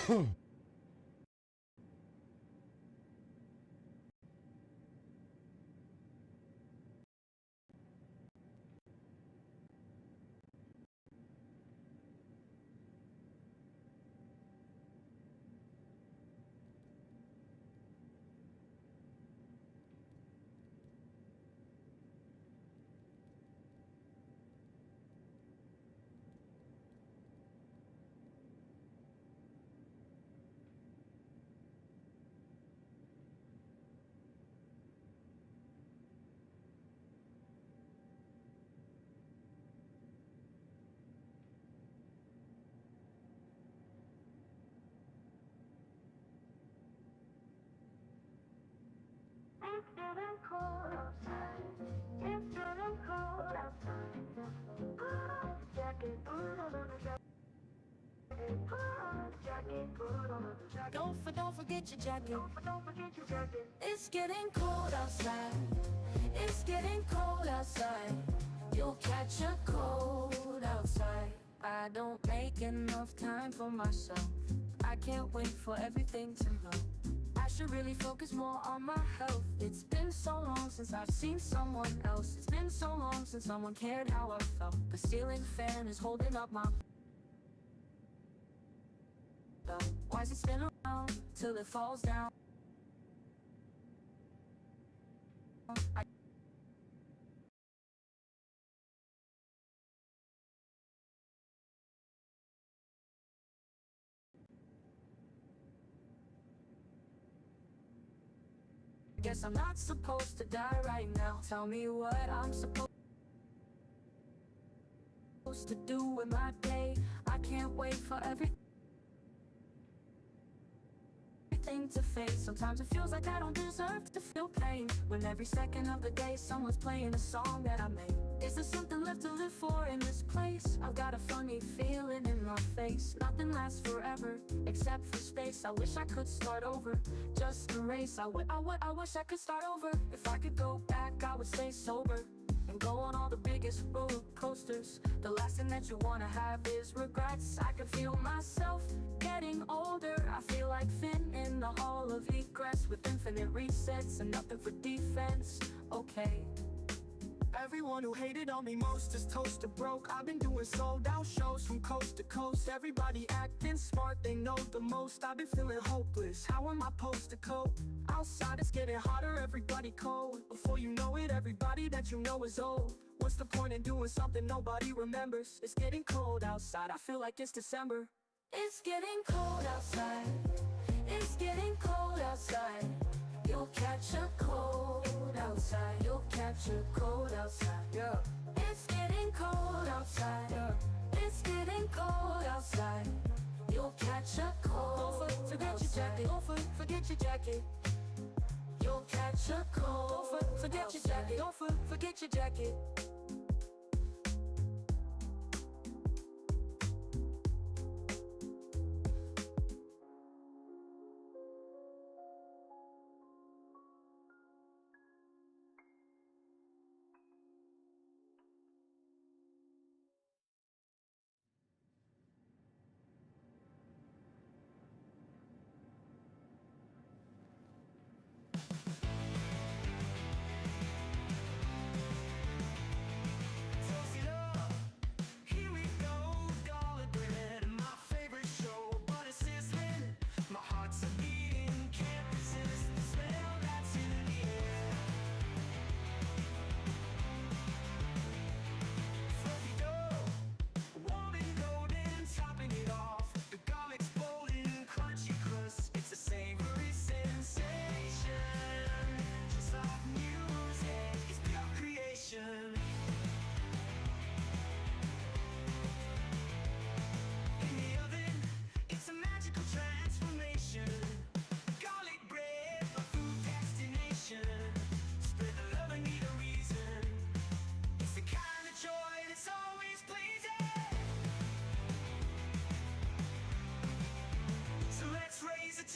It's getting cold outside. It's getting cold outside. Put on the jacket, put on the jacket, put on the jacket, put on the jacket. Don't forget your jacket. Don't forget your jacket. It's getting cold outside. It's getting cold outside. You'll catch a cold outside. I don't make enough time for myself. I can't wait for everything to go. I should really focus more on my health. It's been so long since I've seen someone else. It's been so long since someone cared how I felt. The ceiling fan is holding up my belt. Why does it spin around till it falls down? I guess I'm not supposed to die right now. Tell me what I'm supposed to do with my day. I can't wait for everything to fade. Sometimes it feels like I don't deserve to feel pain, when every second of the day someone's playing a song that I made. Is there something left to live for in this place? I've got a funny feeling in my face. Nothing lasts forever, except for space. I wish I could start over, just erase. I wish I could start over. If I could go back, I would stay sober and go on all the biggest roller coasters. The last thing that you wanna have is regrets. I can feel myself getting older. I feel like Finn in the hall of egress, with infinite resets and nothing for defense. Okay. Everyone who hated on me most is toasted broke. I've been doing sold out shows from coast to coast. Everybody acting smart, they know the most. I've been feeling hopeless, how am I supposed to cope? Outside it's getting hotter, everybody cold. Before you know it, everybody that you know is old. What's the point in doing something nobody remembers? It's getting cold outside, I feel like it's December. It's getting cold outside. It's getting cold outside. You'll catch a cold outside. You'll catch a cold outside. Yeah. It's getting cold outside. Yeah. It's getting cold outside. You'll catch a cold. Don't forget your jacket. Don't forget your jacket. You'll catch a cold. Don't forget your jacket. Don't forget your jacket.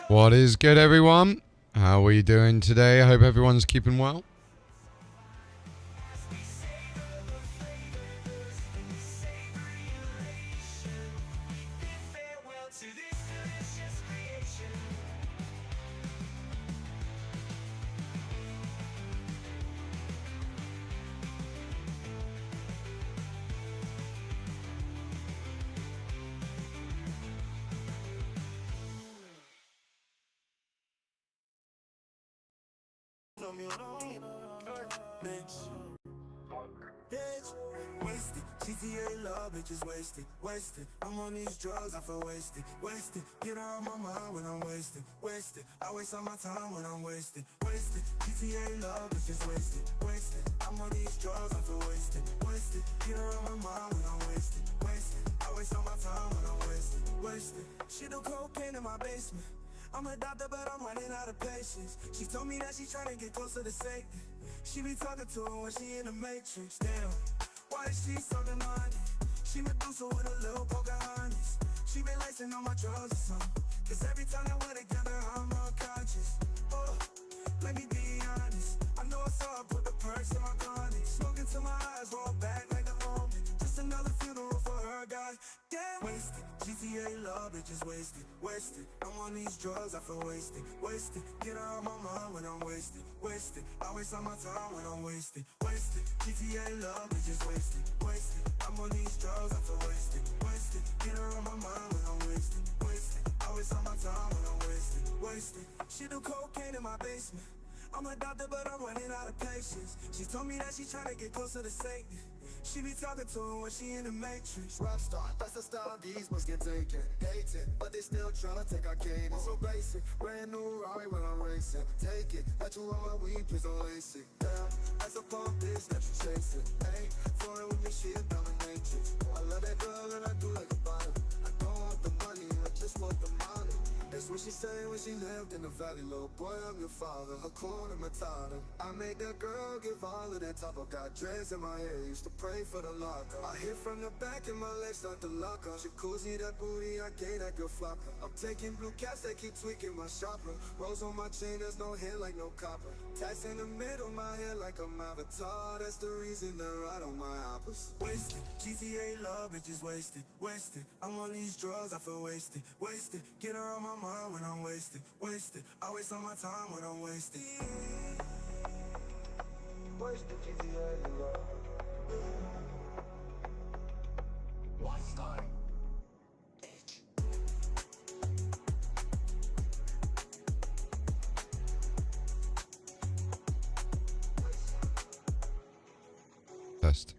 What is good, everyone? How are you doing today? I hope everyone's keeping well. me alone. Bitch. Wasted, GTA love, bitches wasted, wasted. I'm on these drugs, I feel wasted, wasted. Get her on my mind when I'm wasted, wasted. I waste all my time when I'm wasted, wasted. GTA love, bitches wasted, wasted. I'm on these drugs, I feel wasted, wasted. Get her on my mind when I'm wasted, wasted. I waste all my time when I'm wasted, wasted. She do cocaine in my basement. I'm a doctor, but I'm running out of patience. She told me that she tryna get closer to Satan. She be talking to her when she in the Matrix. Damn, why is she so demanding? She Medusa with a little Pocahontas. She been lacing on my drugs or something. Cause every time that we're together, I'm unconscious. Oh, let me be honest. I know I saw her put the perks in my garden. Smoking till my eyes roll back like the moment. Just another funeral for her, God damn. Wasted, GTA love, bitches wasted, wasted. I'm on these drugs, I feel wasted, wasted. Get her on my mind when I'm wasted, wasted. I waste all my time when I'm wasted, wasted. GTA love, bitches wasted, wasted. I'm on these drugs, I feel wasted, wasted. Get her on my mind when I'm wasted, wasted. I waste all my time when I'm wasted, wasted. She do cocaine in my basement. I'm a doctor, but I'm running out of patience. She told me that she tryna get closer to Satan. She be talking to her when she in the Matrix. Rockstar, that's the style these must get taken. Hated, but they still tryna take our cadence. So basic, brand new Rari when I'm racing. Take it, let you roll my weed, please don't lace it. Damn, as a pump this, let you chase it. Hey, flowing with me, she a dominatrix. I love that girl and I do like a bottom. I don't want the money, I just want the money. That's what she said when she lived in the valley. Little boy, I'm your father, her corner matata. I made that girl give all of that top. I got dreads in my hair, used to pray for the locker. I hit from the back and my legs start to lock up. Jacuzzi, that booty, I gave that girl flopper. I'm taking blue caps that keep tweaking my shopper. Rose on my chain, there's no hair like no copper. Tats in the middle, my hair like a avatar. That's the reason they ride on my hoppers. Wasted, GTA love, bitches wasted, wasted. I'm on these drugs, I feel wasted, wasted. Get her on my mind when I'm wasted, wasted. I waste all my time when I'm wasted. Wasted GTA love. What's time? Test.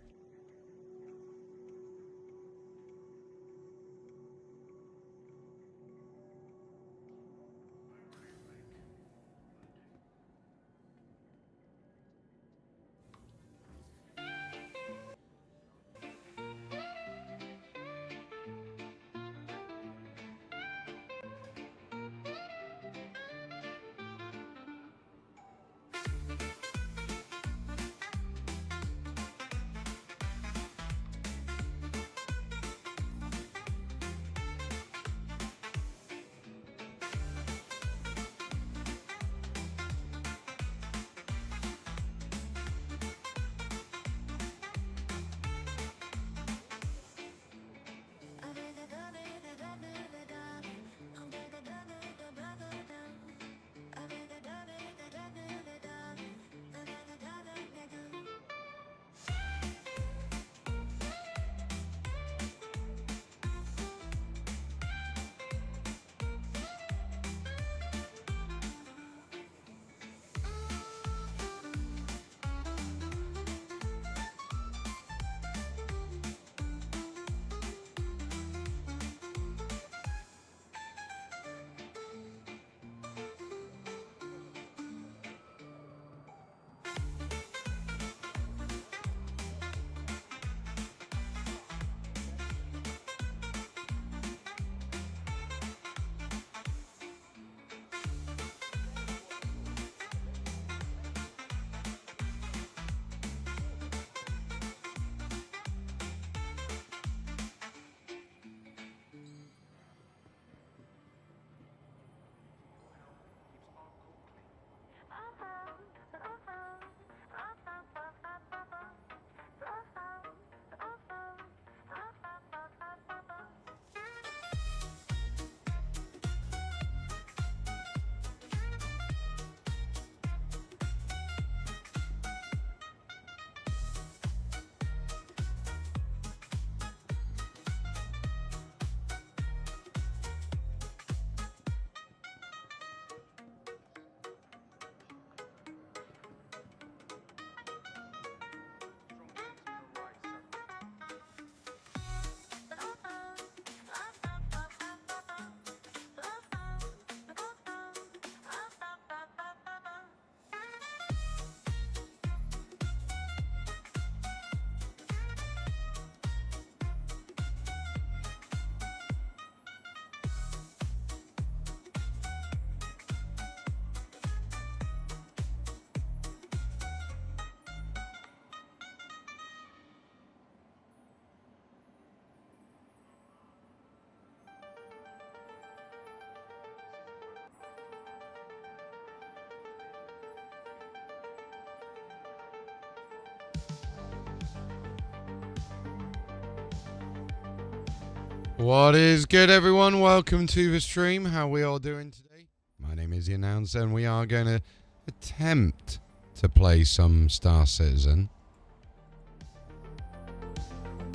What is good, everyone? Welcome to the stream. How we all doing today? My name is The Announcer, and we are going to attempt to play some Star Citizen.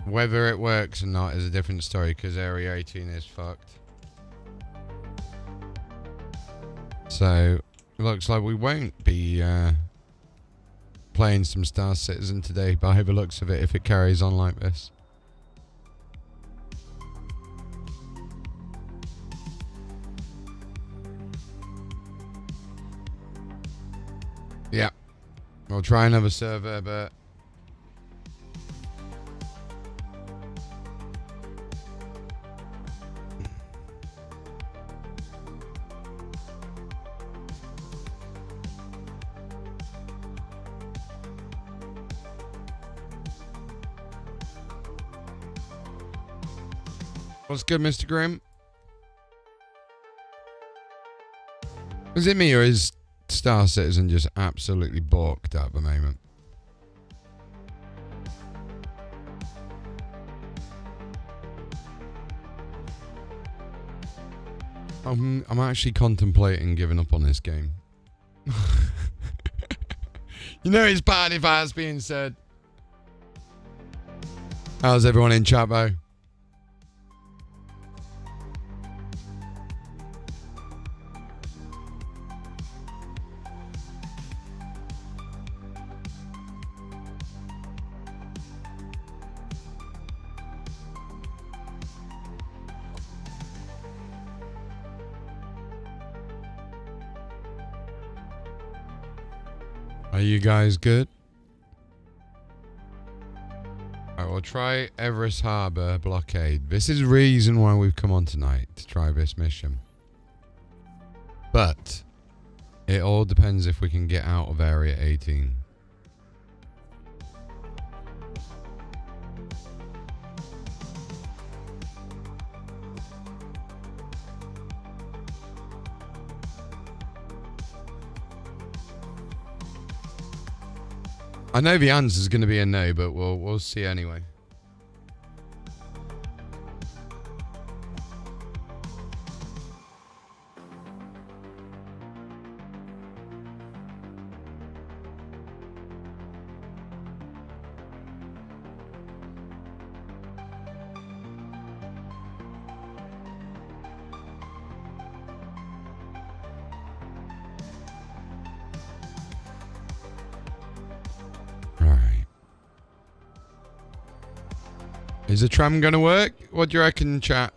Whether it works or not is a different story, because Area 18 is fucked. So, it looks like we won't be playing some Star Citizen today, by the looks of it, if it carries on like this. Yeah, we'll try another server, but what's good, Mr. Grimm? Is it me, or is Star Citizen just absolutely balked at the moment? I'm actually contemplating giving up on this game. You know it's bad if that's being said. How's everyone in chat, though? Are you guys good? Alright, we'll try Everest Harbour blockade. This is the reason why we've come on tonight, to try this mission. But it all depends if we can get out of Area 18. I know the answer is going to be a no, but we'll see anyway. Is the tram going to work? What do you reckon, chat?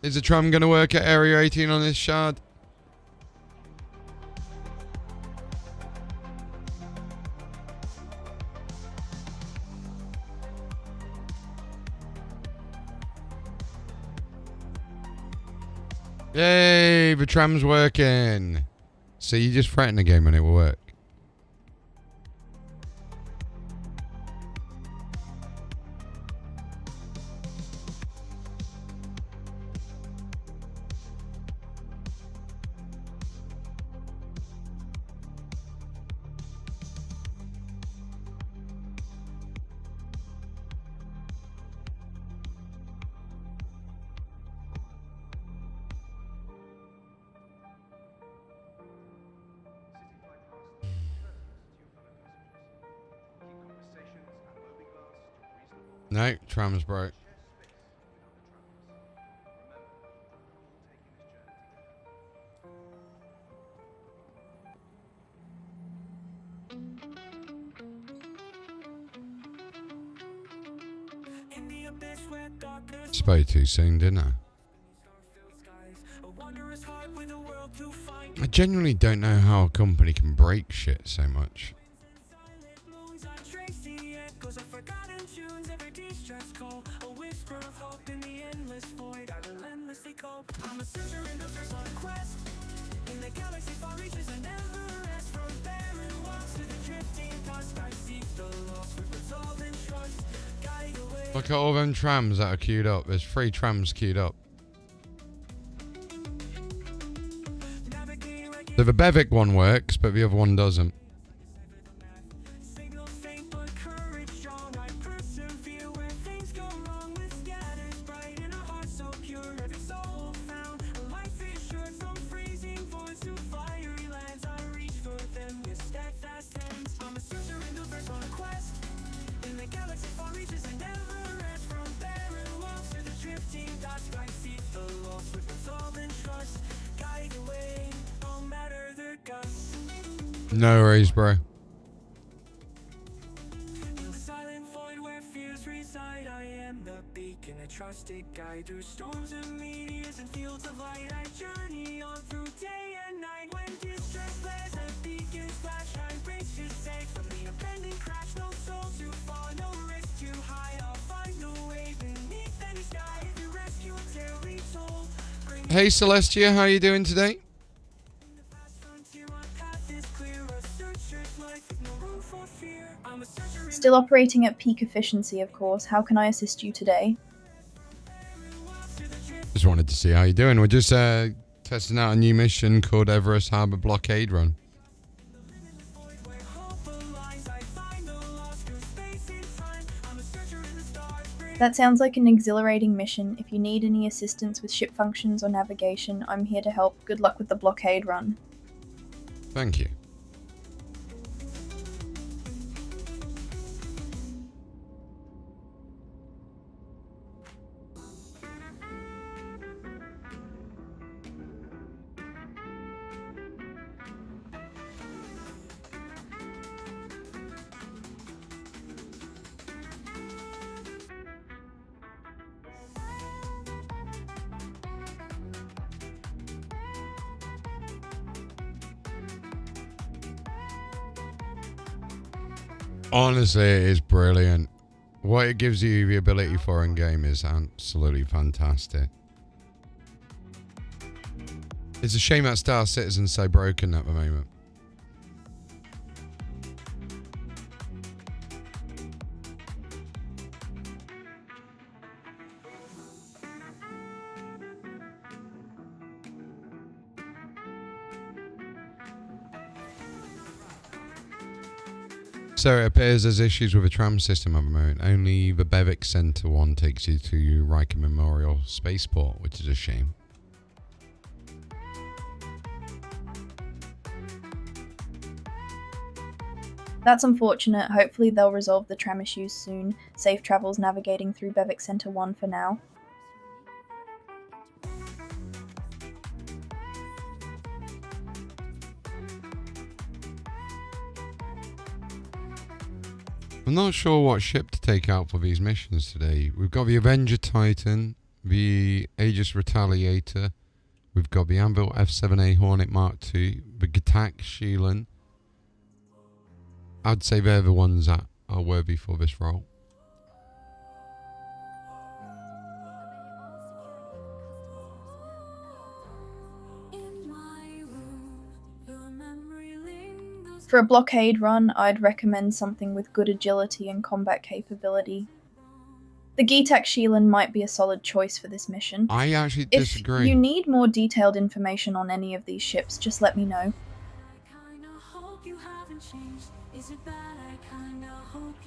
Is the tram going to work at Area 18 on this shard? Yay, the tram's working. So you just threaten the game and it will work. No, tram's broke. Spoke too soon, didn't I? I genuinely don't know how a company can break shit so much. I'm a searcher in the first on a quest. In the galaxy far reaches and never rest. From barren walls to the drifting dust, I seek the lost with resolve and trust. Guide away. Look at all them trams that are queued up. There's 3 trams queued up. So the Bevic one works, but the other one doesn't. So No worries, bro. In the silent void where fears reside, I am the beacon, a trusted guide through storms and meteors and fields of light. I journey on through day and night. When distress flares, a beacon flash, I reach you safe from the impending crash. No soul too far, no risk too high. I'll find a way beneath any sky. If you rescue a teary soul, bring Hey Celestia, how you doing today? the fast frontier. My path is clear, a searcher's life with no room for fear. I'm a searcher in Still operating at peak efficiency, of course. How can I assist you today? Just wanted to see how you're doing. We're just testing out a new mission called Everest Harbour Blockade Run. where hope aligns. I find no loss through space and time. I'm a searcher in the stars. That sounds like an exhilarating mission. If you need any assistance with ship functions or navigation, I'm here to help. Good luck with the blockade run. Thank you. Honestly, it is brilliant. What it gives you the ability for in game is absolutely fantastic. It's a shame that Star Citizen's so broken at the moment. So it appears there's issues with the tram system at the moment. Only the Bevic Center one takes you to Riker Memorial Spaceport, which is a shame. That's unfortunate. Hopefully they'll resolve the tram issues soon. Safe travels navigating through Bevic Center 1 for now. I'm not sure what ship to take out for these missions today. We've got the Avenger Titan, the Aegis Retaliator, we've got the Anvil F7A Hornet Mark II, the Gatac Sheelan. I'd say they're the ones that are worthy for this role. For a blockade run, I'd recommend something with good agility and combat capability. The Gitac Sheelan might be a solid choice for this mission. I actually If disagree. you need more detailed information on any of these ships, just let me know.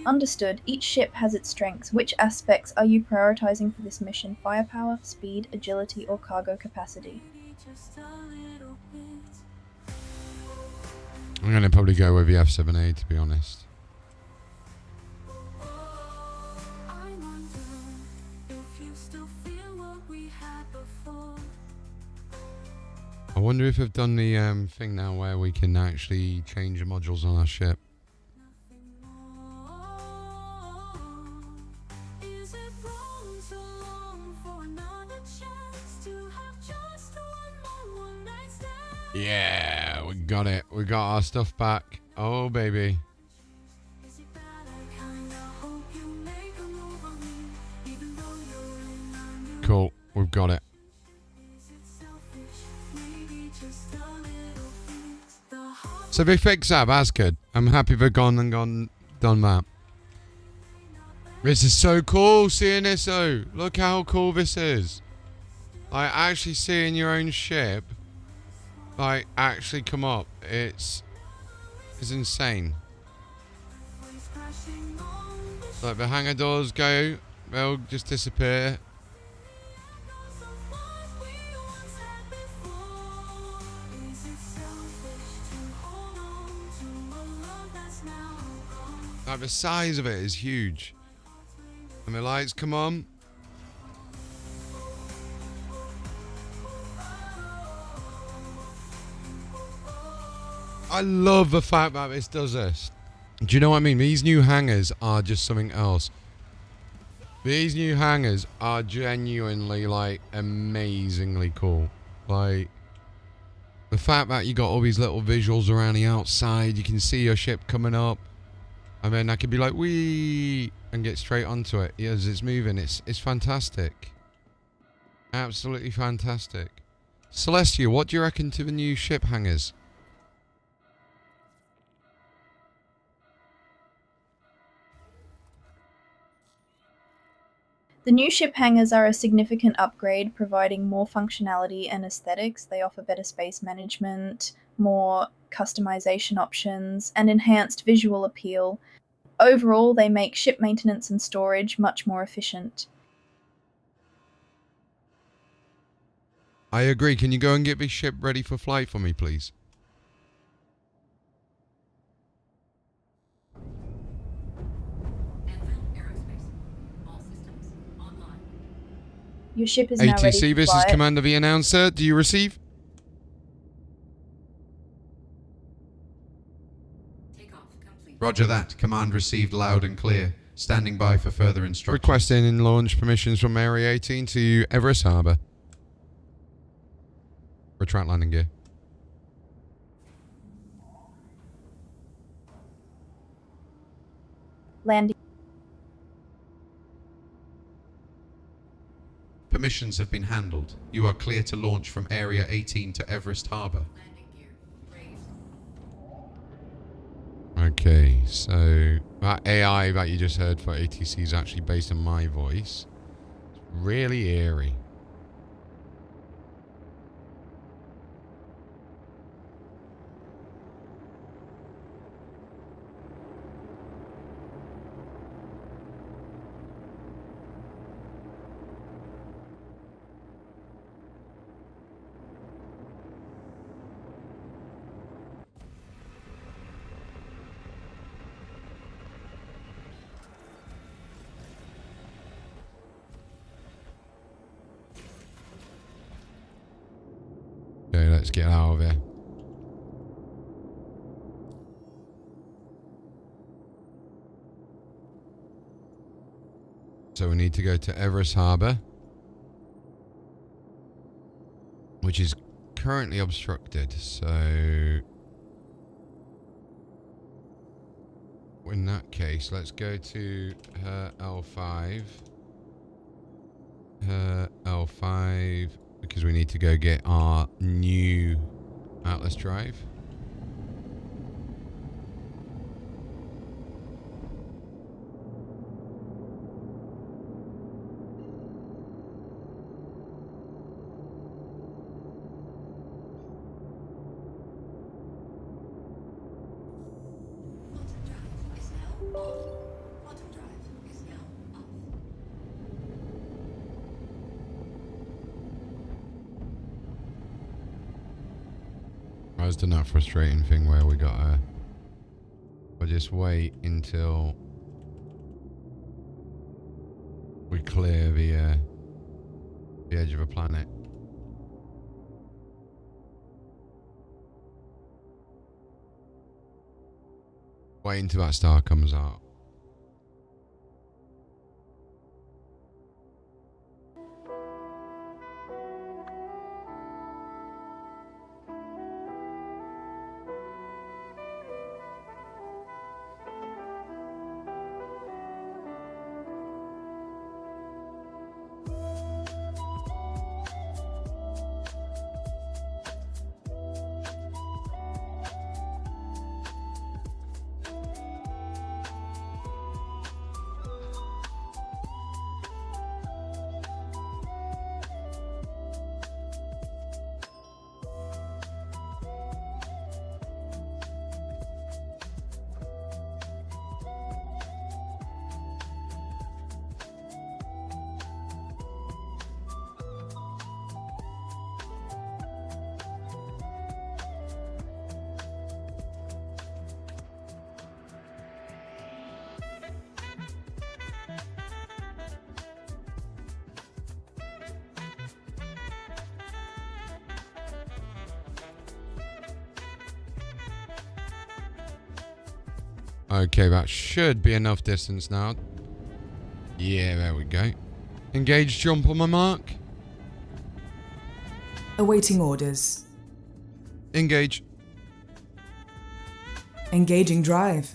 Understood. Each ship has its strengths. Which aspects are you prioritizing for this mission? Firepower, speed, agility, or cargo capacity? I'm going to probably go with the F7A, to be honest. I wonder if they've done the thing now where we can actually change the modules on our ship. Yeah, we got it. We got our stuff back. Oh, baby. Cool. We've got it. So they fixed that. That's good. I'm happy they've done that. This is so cool seeing this though. Look how cool this is. Like actually seeing your own ship like actually come up. It's insane. Like the hangar doors go, they'll just disappear. Like the size of it is huge. And the lights come on. I love the fact that this does this. Do you know what I mean? These new hangars are just something else. These new hangars are genuinely, like, amazingly cool. Like, the fact that you got all these little visuals around the outside, you can see your ship coming up, and then I could be like, wee, and get straight onto it as it's moving. It's fantastic. Absolutely fantastic. Celestia, what do you reckon to the new ship hangars? The new ship hangars are a significant upgrade, providing more functionality and aesthetics. They offer better space management, more customization options, and enhanced visual appeal. Overall, they make ship maintenance and storage much more efficient. I agree. Can you go and get this ship ready for flight for me, please? Your ship is now ready ATC, for this is flight. Commander the Announcer. Do you receive? Roger that. Command received loud and clear. Standing by for further instructions. Requesting in launch permissions from Area 18 to Everest Harbour. Retract landing gear. Landing. Permissions have been handled. You are clear to launch from Area 18 to Everest Harbour. Okay, so that AI that you just heard for ATC is actually based on my voice. It's really eerie. Okay, let's get out of here. So we need to go to Everest Harbour, which is currently obstructed. So in that case, let's go to her L5. Her L5. Because we need to go get our new Atlas drive. I was done that frustrating thing where we got we'll just wait until we clear the edge of a planet. Wait until that star comes out. Okay, that should be enough distance now. Yeah, there we go. Engage jump on my mark. Awaiting orders. Engage. Engaging drive.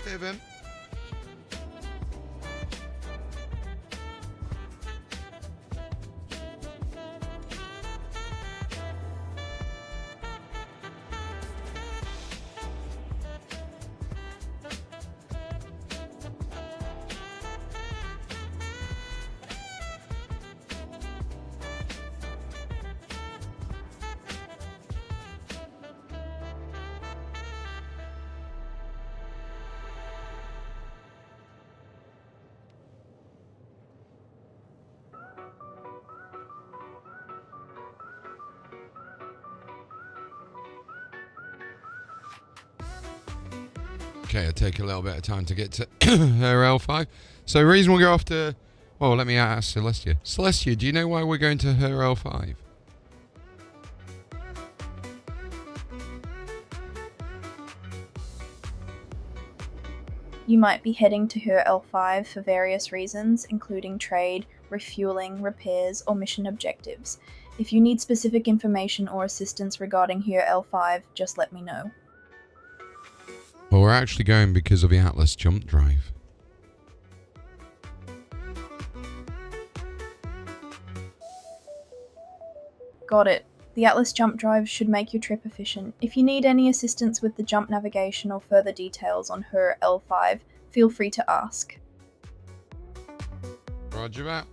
Okay, then. Okay, it'll take a little bit of time to get to her L5. So the reason we'll go off to... Well, let me ask Celestia. Celestia, do you know why we're going to her L5? You might be heading to her L5 for various reasons, including trade, refueling, repairs, or mission objectives. If you need specific information or assistance regarding her L5, just let me know. Well, we're actually going because of the Atlas jump drive. Got it. The Atlas jump drive should make your trip efficient. If you need any assistance with the jump navigation or further details on her L5, feel free to ask. Roger that.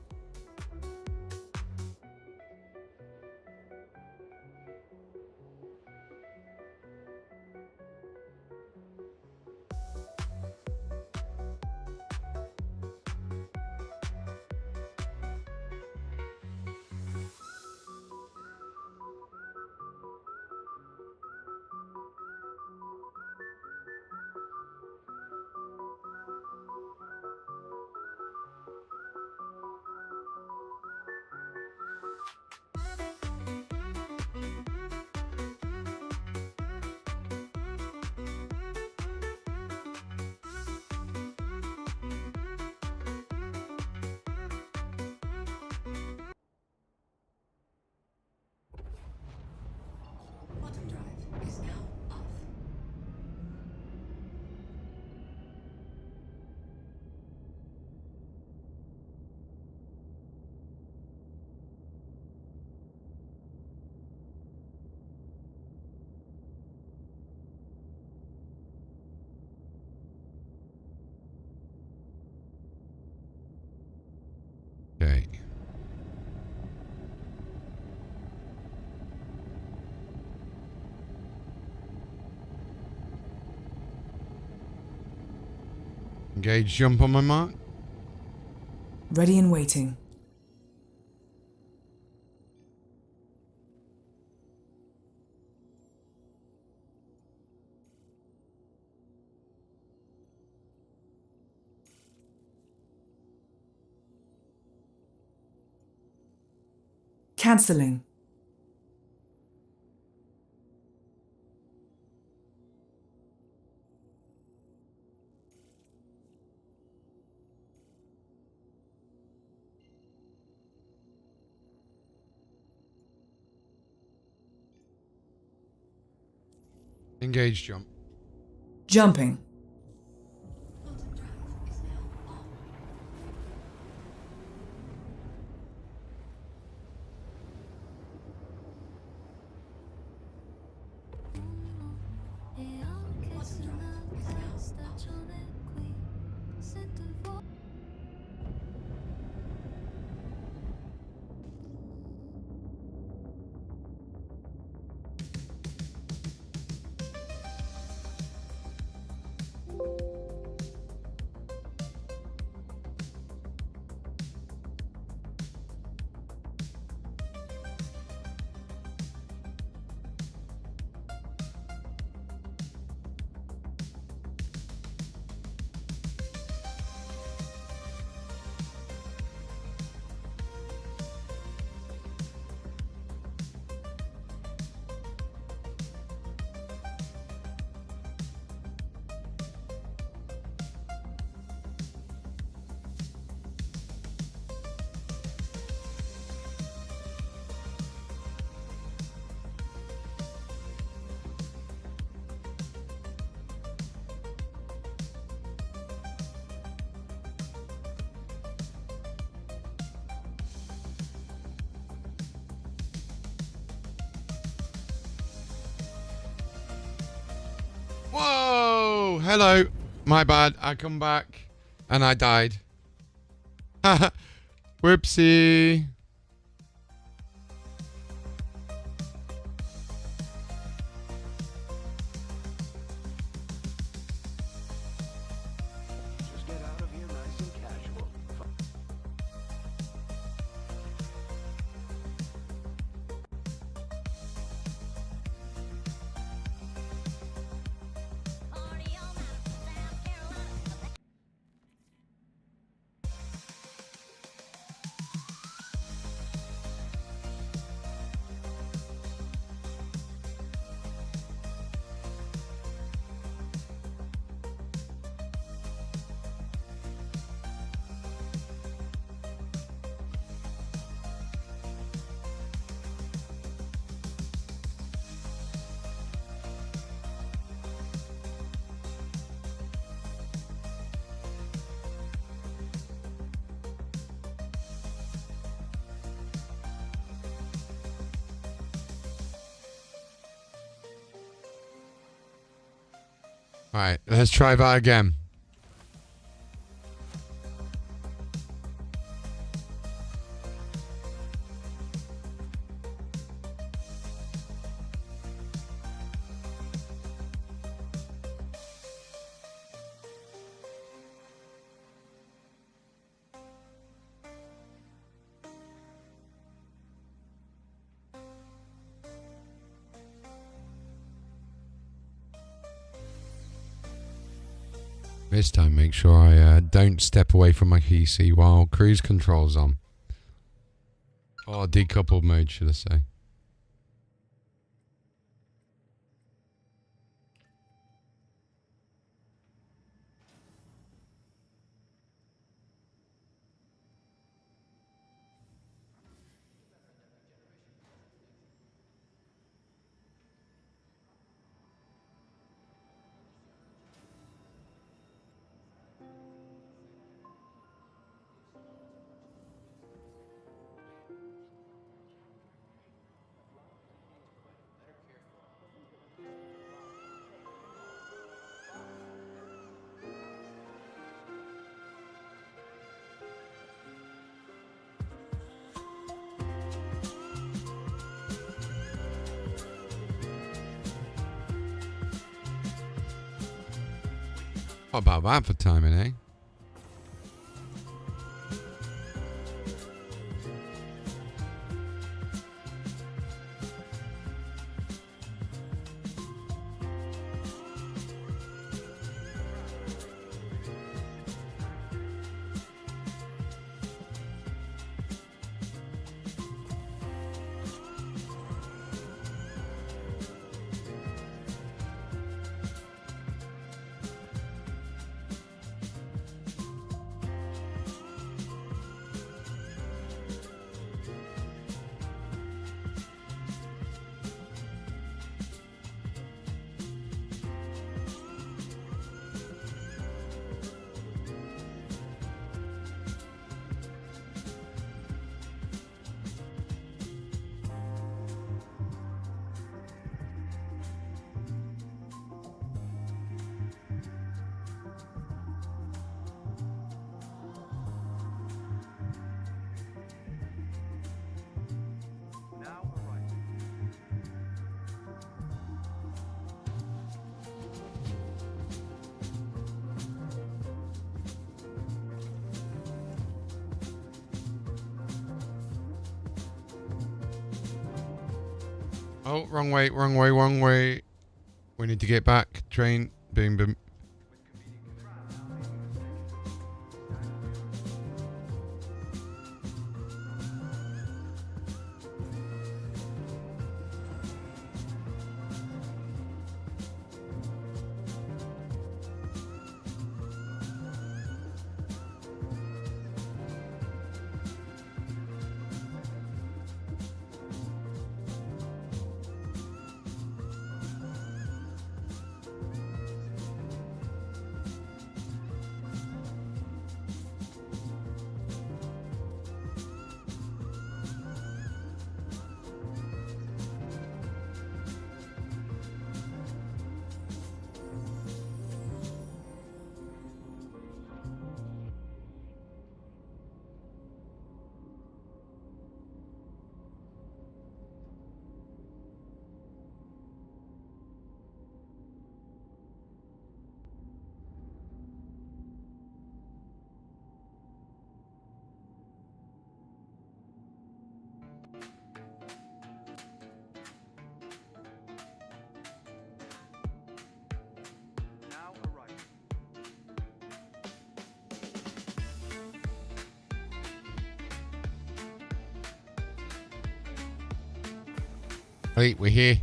Quantum drive is now off. Okay. Engage jump on my mark. Ready and waiting. Cancelling. Engage jump. Jumping. Quantum drive is now on. Quantum drive is now on. Whoa! Hello. My bad. I come back and I died. Whoopsie. Just get out of here nice and casual. Alright, let's try that again. This time, make sure I don't step away from my PC while cruise control's on. Or decoupled mode, should I say. What about that for timing, eh? Oh, wrong way, wrong way, wrong way. We need to get back. Train. Boom, boom. Now arriving. Right, we're here.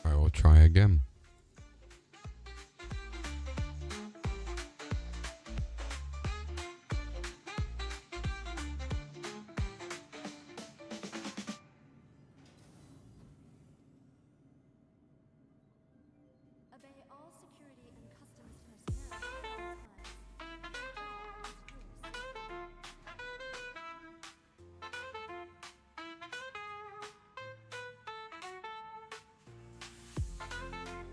I will try again. Obey all security and customs personnel at all times.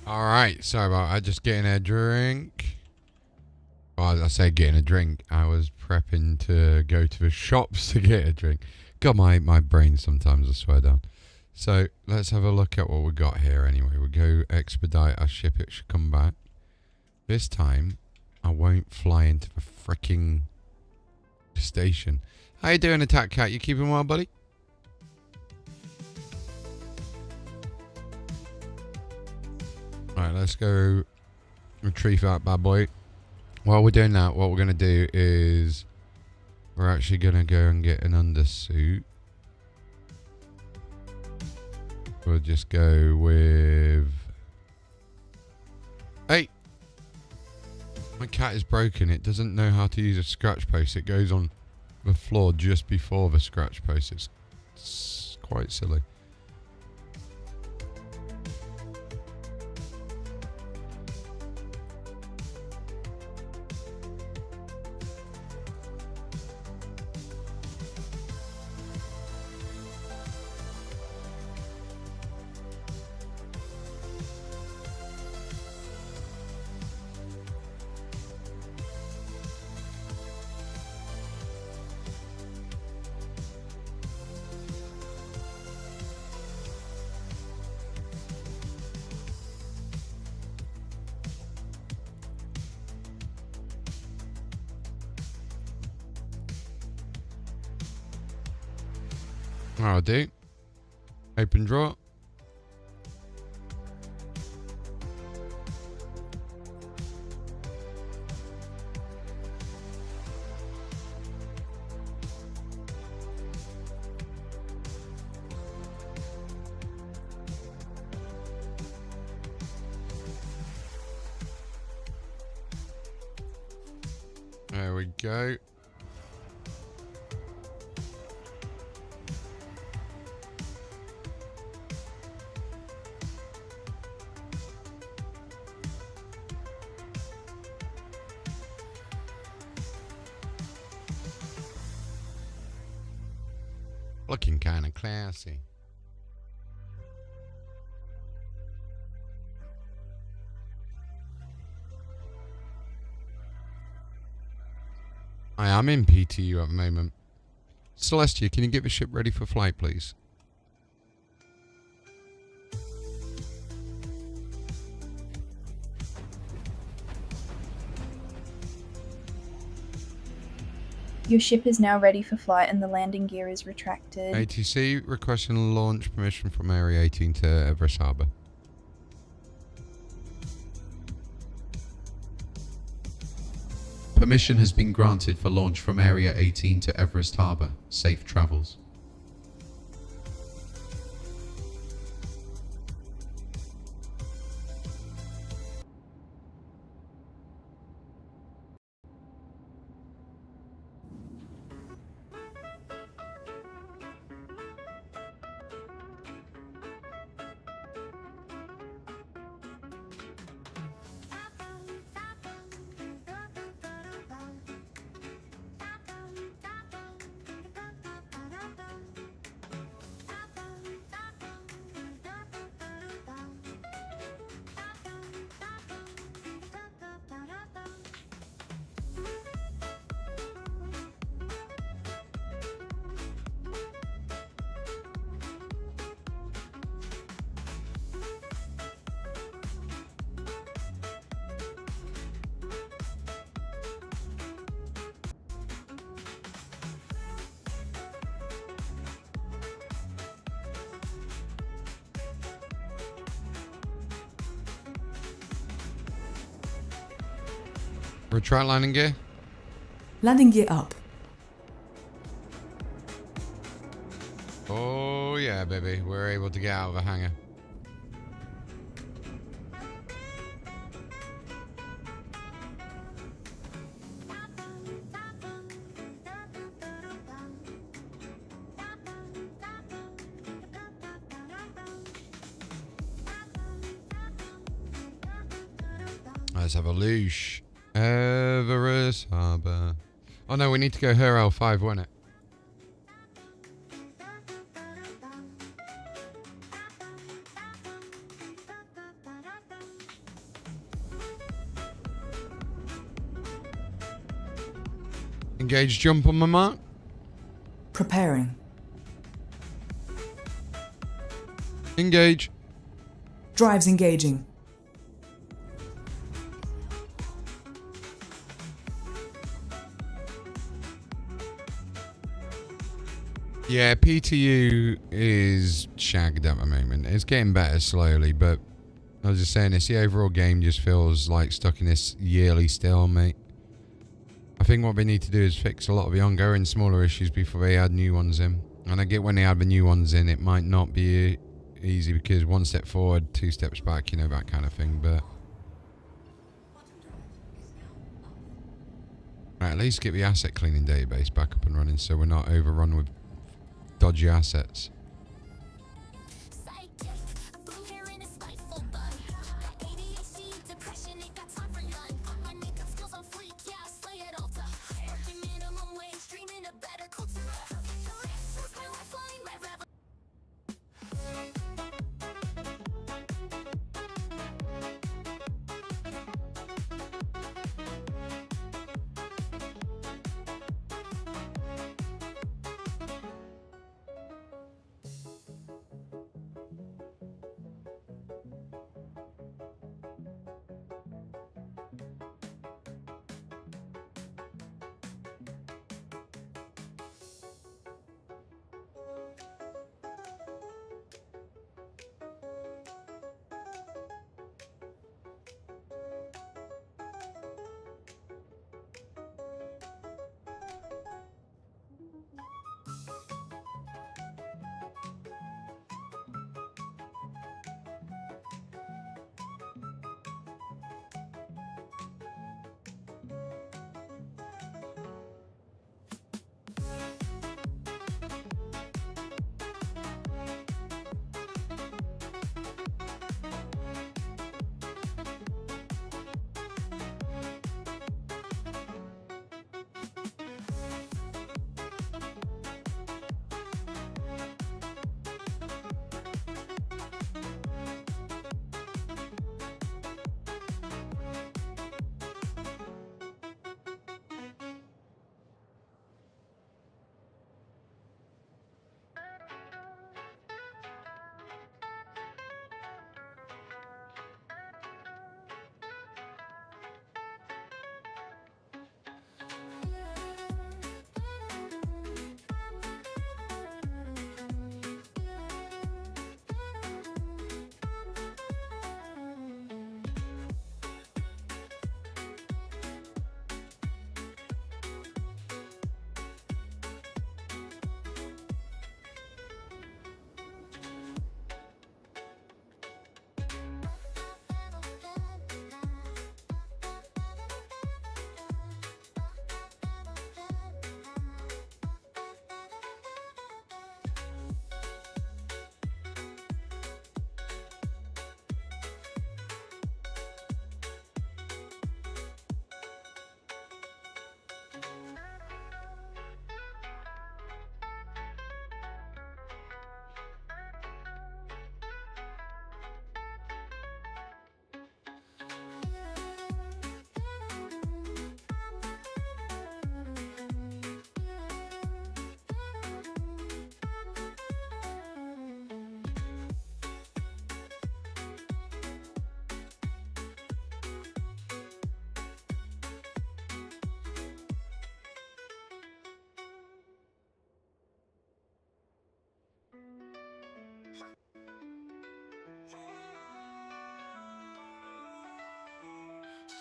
Alright, sorry about that. Just getting a drink. Well, I say getting a drink. I was prepping to go to the shops to get a drink. God, my brain sometimes, I swear down. So, let's have a look at what we got here anyway. We'll go expedite our ship. It should come back. This time, I won't fly into the freaking station. How you doing, Attack Cat? You keeping well, buddy? Alright, let's go retrieve that bad boy. While we're doing that, what we're going to do is we're actually going to go and get an undersuit. We'll just go with... Hey! My cat is broken. It doesn't know how to use a scratch post. It goes on the floor just before the scratch post. It's quite silly. I'll do. Open drawer. There we go. Looking kind of classy. I am in PTU at the moment. Celestia, can you get the ship ready for flight, please? Your ship is now ready for flight and the landing gear is retracted. ATC requesting launch permission from Area 18 to Everest Harbour. Permission has been granted for launch from Area 18 to Everest Harbour. Safe travels. Retract landing gear. Landing gear up. Oh yeah, baby. We're able to get out of the hangar. Let's have a loosh. Everest Harbour. Oh no, we need to go her L5, won't it? Engage jump on my mark. Preparing. Engage. Drives engaging. Yeah, PTU is shagged at the moment. It's getting better slowly, but I was just saying this, the overall game just feels like stuck in this yearly stalemate. I think what they need to do is fix a lot of the ongoing smaller issues before they add new ones in. And I get when they add the new ones in, it might not be easy because one step forward, two steps back, you know, that kind of thing, but... Right, at least get the asset cleaning database back up and running so we're not overrun with dodgy assets.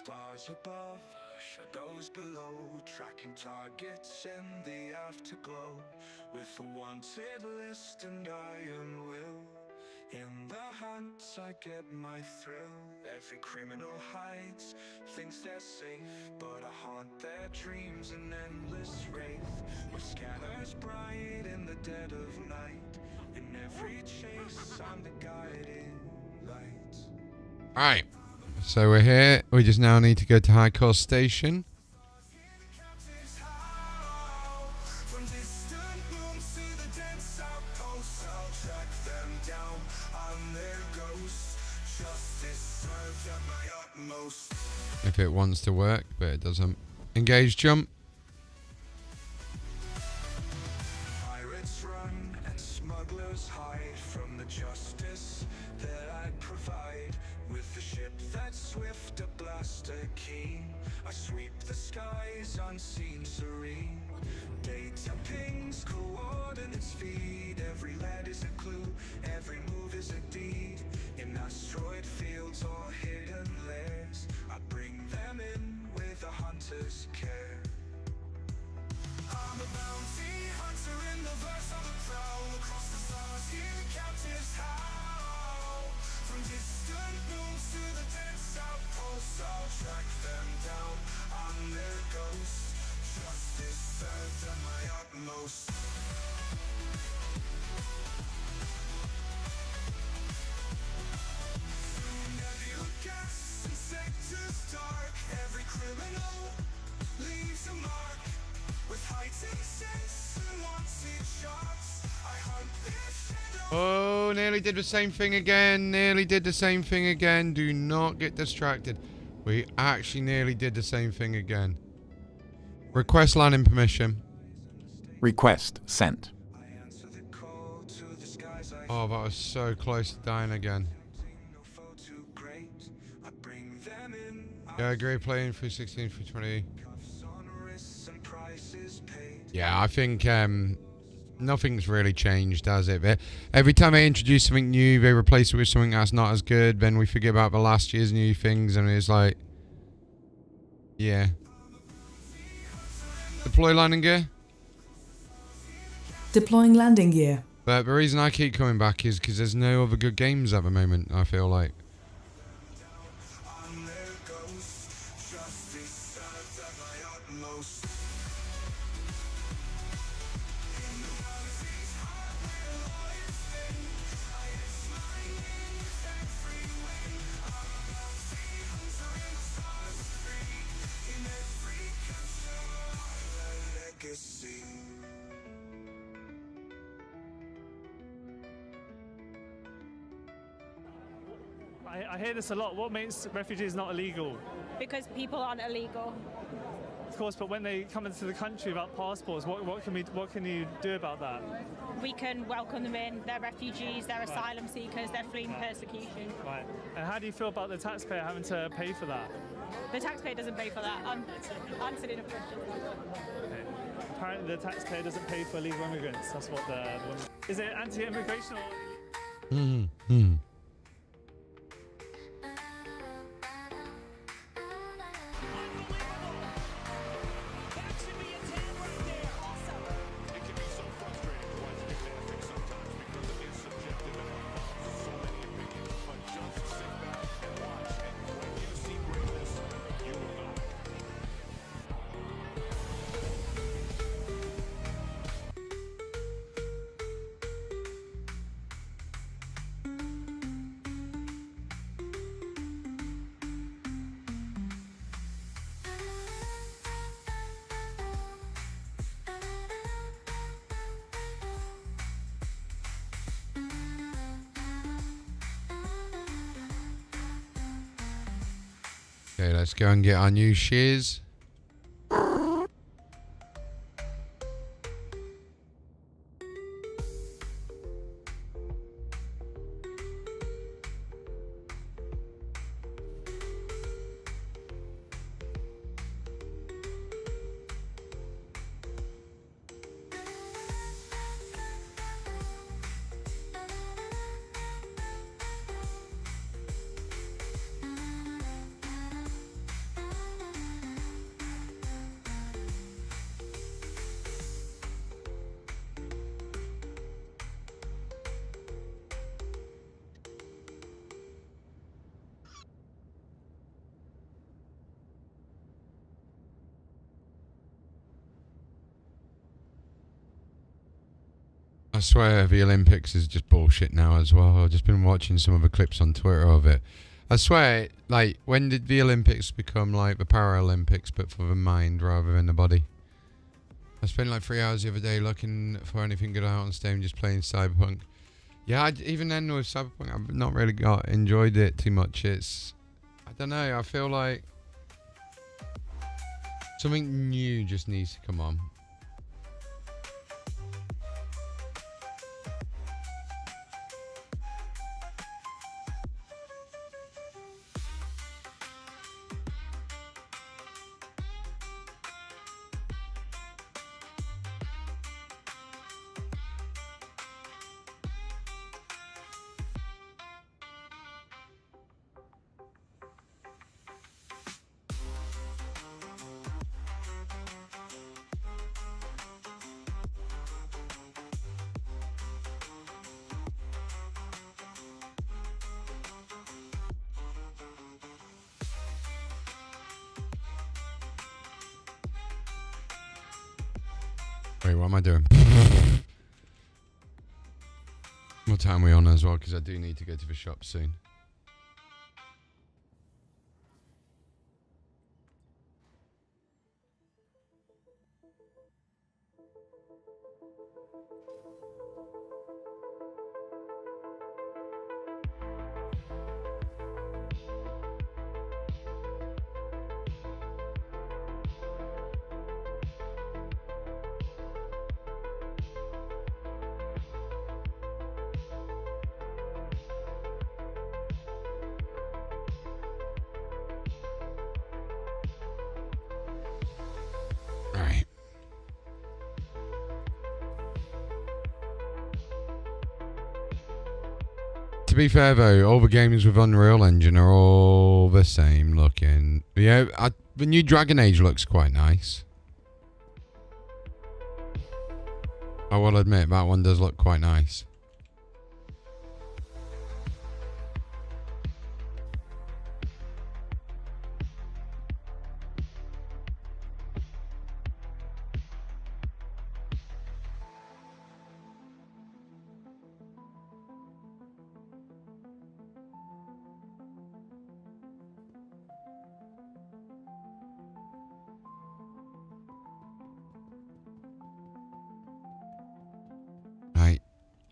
Stars above, shadows below, tracking targets in the afterglow. With a wanted list and iron will, in the hunts I get my thrill. Every criminal hides, thinks they're safe, but I haunt their dreams in endless wraith. With scanners bright in the dead of night, in every chase I'm the guiding light. Alright, so we're here. We just now need to go to High Cost Station. If it wants to work, but it doesn't. Engage jump. smugglers hide from the justice that I provide. With the ship that's swift, a blaster keen, I sweep the skies unseen, serene. Data pings, coordinates feed. Every land is a clue, every move is a deed. In asteroid fields or hidden lairs, I bring them in with a hunter's care. I'm a bounty hunter in the verse of a prowl. Across the stars, hear captives howl. From distant moons to the dense outposts, I'll track them down. I'm their ghost. Justice served at my utmost. Through nebula gas and sectors dark, every criminal leaves a mark. With heightened sense and wanted shots, I hunt their shadow. Oh, nearly did the same thing again. Nearly did the same thing again. Do not get distracted. We actually nearly did the same thing again. Request landing permission. Request sent. I answer the call to the skies. Oh, that was so close to dying again. No foe too great. I bring them in. Yeah, I agree. Playing through 16 through 20. Cuffs on wrists and prices paid. Yeah, I think nothing's really changed, has it? But every time they introduce something new, they replace it with something that's not as good. Then we forget about the last year's new things, and it's like, yeah. Deploy landing gear. Deploying landing gear. But the reason I keep coming back is because there's no other good games at the moment, I feel like. I'm their ghost. Justice served at my utmost. In the galaxy's heart where lawyers been, I etch my name with every win. I'm a bounty hunter in the stars free. In every capture a legacy. I hear this a lot. What makes refugees not illegal? Because people aren't illegal. Of course, but when they come into the country without passports, what can you do about that? We can welcome them in. They're refugees, they're asylum seekers, they're fleeing persecution. Right. And how do you feel about the taxpayer having to pay for that? The taxpayer doesn't pay for that. I'm answering a question. Okay. Apparently, the taxpayer doesn't pay for illegal immigrants. That's what the woman. Is it anti-immigration or? Okay, let's go and get our new shears. I swear the Olympics is just bullshit now as well. I've just been watching some of the clips on Twitter of it. I swear, like, when did the Olympics become like the Paralympics but for the mind rather than the body? I spent like 3 hours the other day looking for anything good out on Steam, just playing Cyberpunk. Yeah, even then with Cyberpunk, I've not really enjoyed it too much. It's, I don't know, I feel like something new just needs to come on. Wait, what am I doing? What time are we on as well? Because I do need to go to the shop soon. Alright. To be fair though, all the games with Unreal Engine are all the same looking. Yeah, the new Dragon Age looks quite nice. I will admit that one does look quite nice.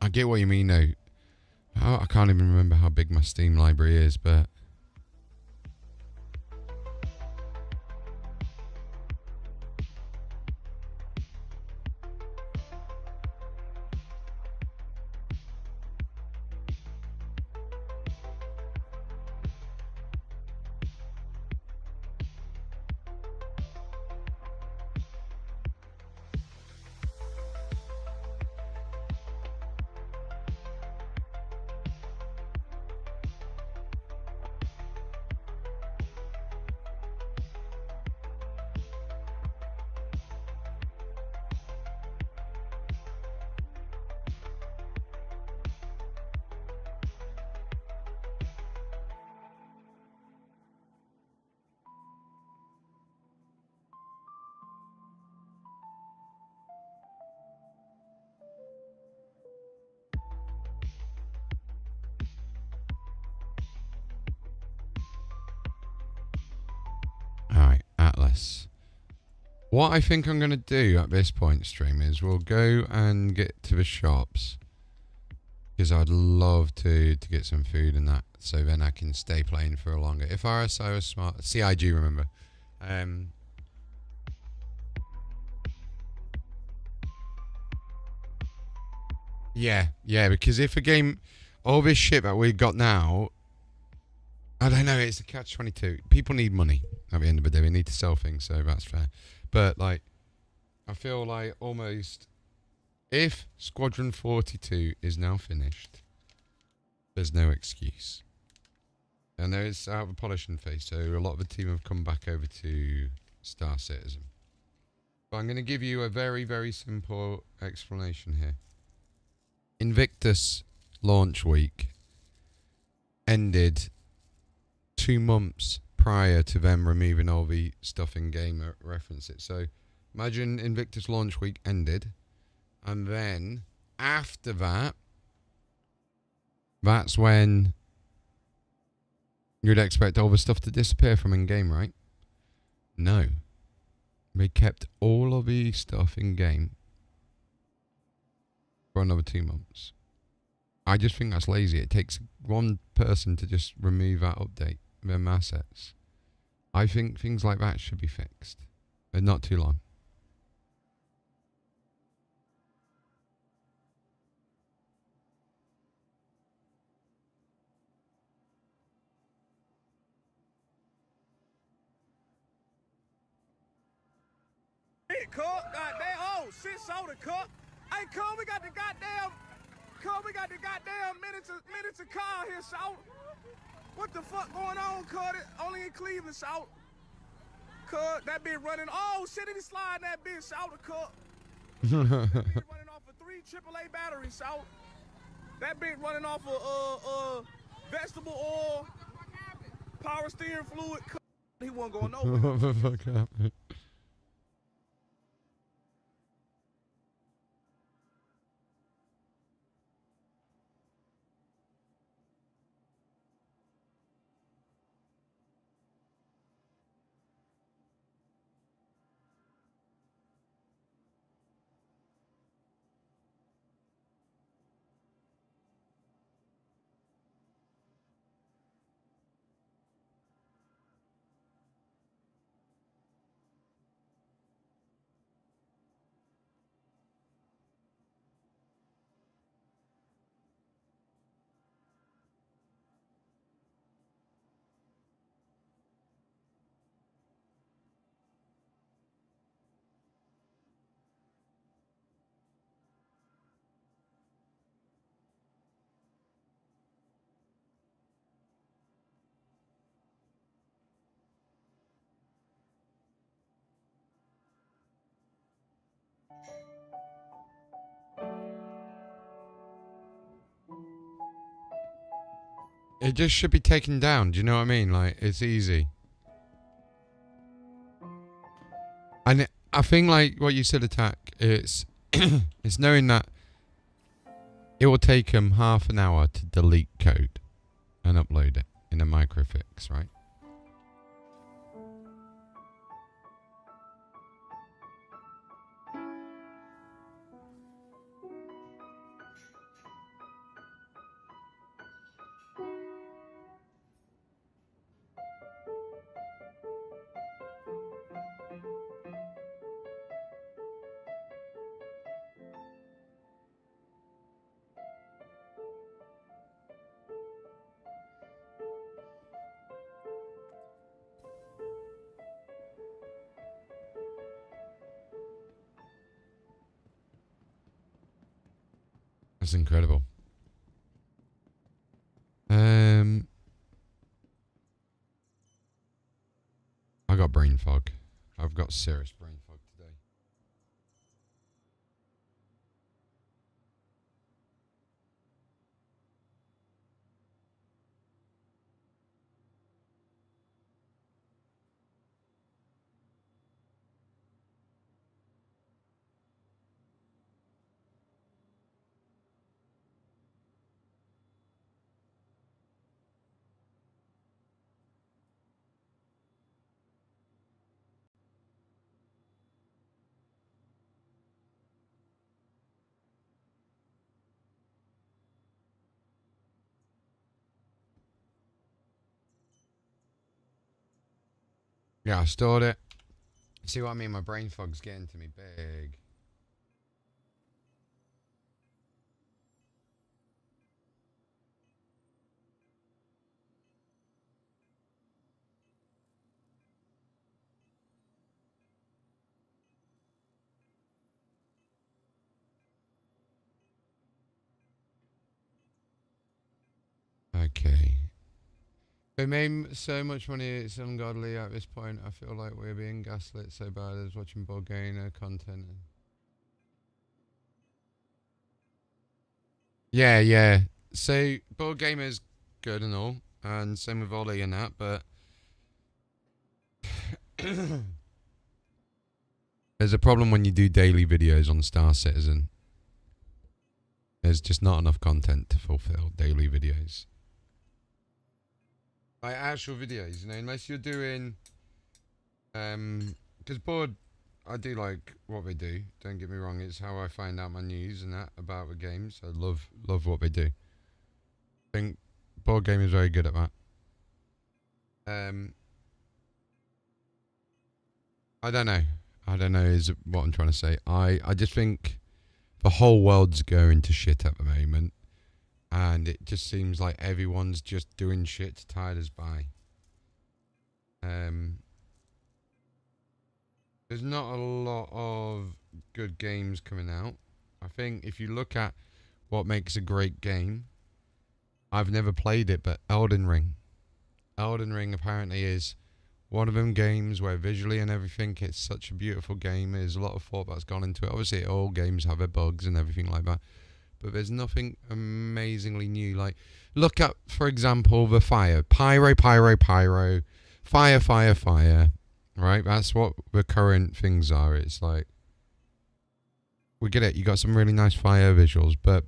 I get what you mean though. I can't even remember how big my Steam library is, but alright, Atlas. What I think I'm going to do at this point, stream, is we'll go and get to the shops. Because I'd love to get some food and that. So then I can stay playing for a longer. If RSI was smart... CIG, remember. Yeah, because if a game... All this shit that we've got now... I don't know, it's a catch-22. People need money at the end of the day. We need to sell things, so that's fair. But, like, I feel like almost... If Squadron 42 is now finished, there's no excuse. And there is out of a polishing phase, so a lot of the team have come back over to Star Citizen. But I'm going to give you a very, very simple explanation here. Invictus launch week ended 2 months prior to them removing all the stuff in game that reference it. So imagine Invictus launch week ended, and then after that, that's when you'd expect all the stuff to disappear from in game, right? No. They kept all of the stuff in game for another 2 months. I just think that's lazy. It takes one person to just remove that update, them assets. I think things like that should be fixed, but not too long. Goddamn, oh, shit, soda cup. Hey, cuz, we got the goddamn miniature car here, Shout. What the fuck going on, cuz? Only in Cleveland, Shout. Cuz, that bitch running. Oh, shit, he sliding that bitch, Shout, cuz. Running off of 3 AAA batteries, Shout. That bitch running off of vegetable oil, power steering fluid. Cuz. He wasn't going nowhere. What the fuck happened? It just should be taken down. Do you know what I mean? Like, it's easy. And I think, like what you said, Attack, it's it's knowing that it will take them half an hour to delete code and upload it in a microfix, right? That's incredible. I got brain fog. I've got serious brain fog today. Yeah, I stored it. See what I mean? My brain fog's getting to me big. Okay. We made so much money, it's ungodly at this point. I feel like we're being gaslit so bad as watching Borgainer content. Yeah, yeah. So, Board Gamer's good and all, and same with Ollie and that, but there's a problem when you do daily videos on Star Citizen. There's just not enough content to fulfill daily videos. Like actual videos, you know, unless you're doing, because Board, I do like what they do. Don't get me wrong, it's how I find out my news and that about the games. I love what they do. I think Board Game is very good at that. I don't know is what I'm trying to say. I just think the whole world's going to shit at the moment, and it just seems like everyone's just doing shit to tide us by. There's not a lot of good games coming out. I think if you look at what makes a great game, I've never played it, but Elden Ring. Elden Ring apparently is one of them games where visually and everything, it's such a beautiful game. There's a lot of thought that's gone into it. Obviously, all games have their bugs and everything like that, but there's nothing amazingly new. Like, look at, for example, the fire. Pyro, pyro, pyro. Fire, fire, fire. Right? That's what the current things are. It's like, we get it. You got some really nice fire visuals, but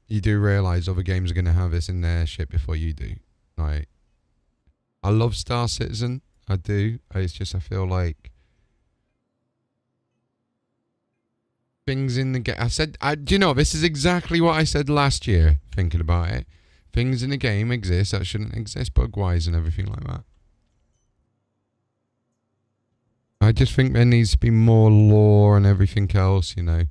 you do realize other games are going to have this in their shit before you do. Like, I love Star Citizen. I do. It's just, I feel like things in the game. Do you know, this is exactly what I said last year, thinking about it. Things in the game exist that shouldn't exist bug-wise and everything like that. I just think there needs to be more lore and everything else, you know.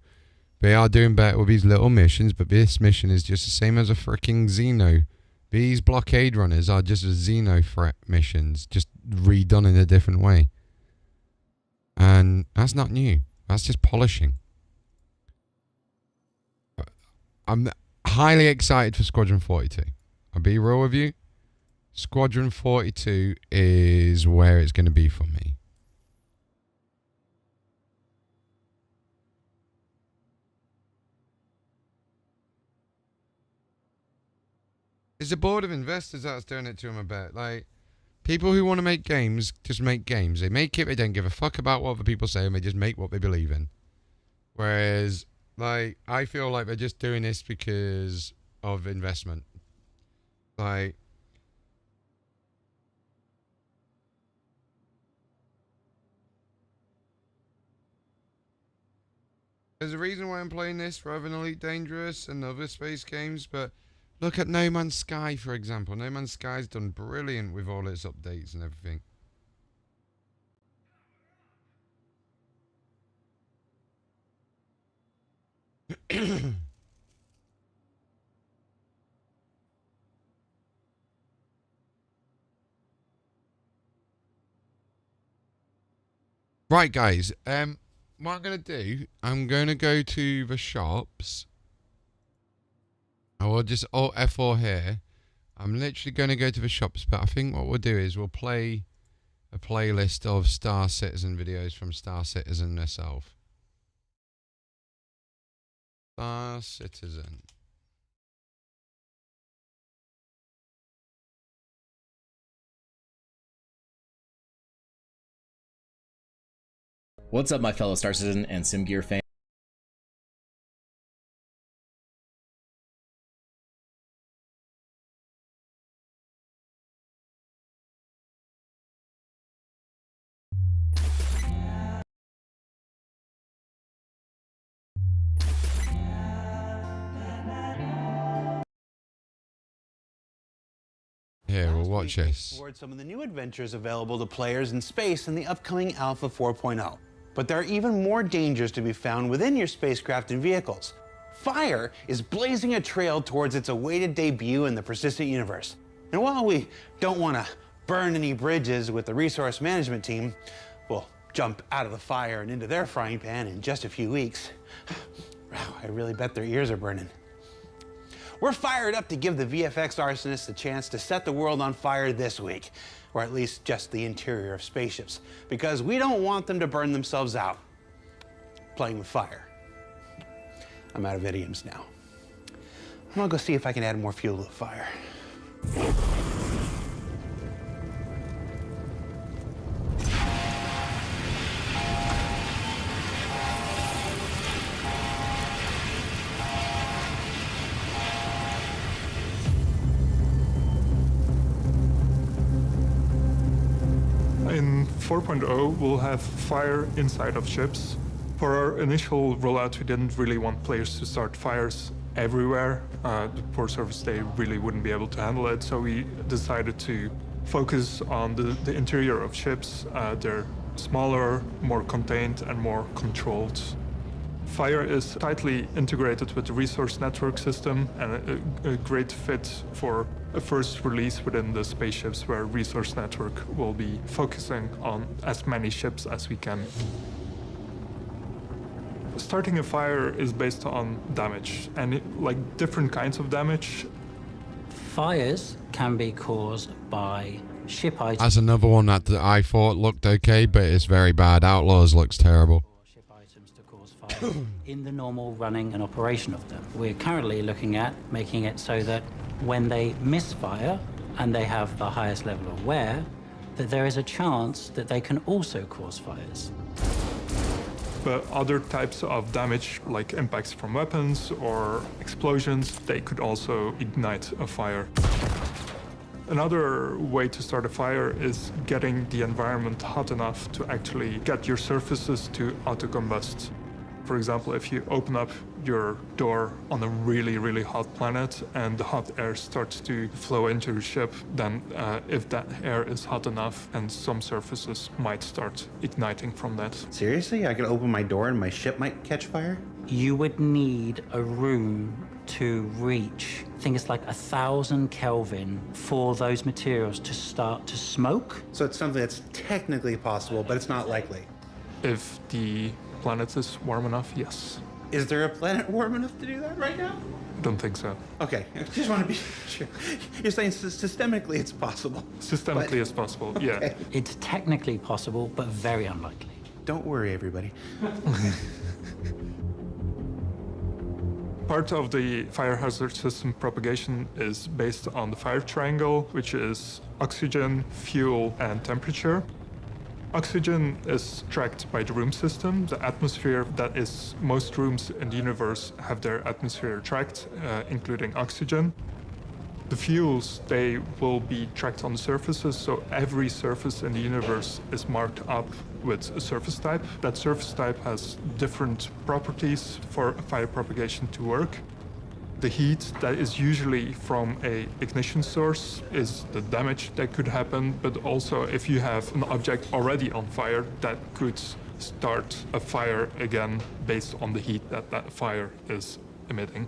They are doing better with these little missions, but this mission is just the same as a freaking Xeno. These blockade runners are just Xeno threat missions, just redone in a different way. And that's not new. That's just polishing. I'm highly excited for Squadron 42. I'll be real with you. Squadron 42 is where it's going to be for me. It's the board of investors that's doing it to them a bit. Like, people who want to make games just make games. They make it, they don't give a fuck about what other people say, and they just make what they believe in. Whereas, like, I feel like they're just doing this because of investment. Like, there's a reason why I'm playing this rather than Elite Dangerous and other space games, but look at No Man's Sky, for example. No Man's Sky's done brilliant with all its updates and everything. Right, guys. What I'm going to do, I'm going to go to the shops. I will just Alt F4 here. I'm literally going to go to the shops, but I think what we'll do is we'll play a playlist of Star Citizen videos from Star Citizen herself. Star Citizen. What's up, my fellow Star Citizen and Sim Gear fans? Here, we'll watch this. Explored some of the new adventures available to players in space in the upcoming Alpha 4.0. But there are even more dangers to be found within your spacecraft and vehicles. Fire is blazing a trail towards its awaited debut in the persistent universe. And while we don't want to burn any bridges with the resource management team, we'll jump out of the fire and into their frying pan in just a few weeks. Wow, I really bet their ears are burning. We're fired up to give the VFX arsonists a chance to set the world on fire this week, or at least just the interior of spaceships, because we don't want them to burn themselves out playing with fire. I'm out of idioms now. I'm gonna go see if I can add more fuel to the fire. In 4.0, we'll have fire inside of ships. For our initial rollout, we didn't really want players to start fires everywhere. The poor surface, they really wouldn't be able to handle it, so we decided to focus on the interior of ships. They're smaller, more contained, and more controlled. Fire is tightly integrated with the resource network system and a great fit for a first release within the spaceships where resource network will be focusing on as many ships as we can. Starting a fire is based on damage and like different kinds of damage. Fires can be caused by ship items. That's another one that I thought looked okay, but it's very bad. Outlaws looks terrible. In the normal running and operation of them. We're currently looking at making it so that when they misfire and they have the highest level of wear, that there is a chance that they can also cause fires. But other types of damage, like impacts from weapons or explosions, they could also ignite a fire. Another way to start a fire is getting the environment hot enough to actually get your surfaces to auto-combust. For example, if you open up your door on a really, really hot planet and the hot air starts to flow into your ship, then if that air is hot enough, and some surfaces might start igniting from that. Seriously? I could open my door and my ship might catch fire? You would need a room to reach, I think it's like 1,000 Kelvin for those materials to start to smoke. So it's something that's technically possible, but it's not likely. If the planet is warm enough, yes. Is there a planet warm enough to do that right now? Don't think so. Okay, I just want to be sure. You're saying systemically it's possible. Systemically it's possible, yeah. It's technically possible, but very unlikely. Don't worry, everybody. Part of the fire hazard system propagation is based on the fire triangle, which is oxygen, fuel, and temperature. Oxygen is tracked by the room system, the atmosphere. That is, most rooms in the universe have their atmosphere tracked, including oxygen. The fuels, they will be tracked on the surfaces, so every surface in the universe is marked up with a surface type. That surface type has different properties for fire propagation to work. The heat that is usually from an ignition source is the damage that could happen, but also if you have an object already on fire, that could start a fire again based on the heat that that fire is emitting.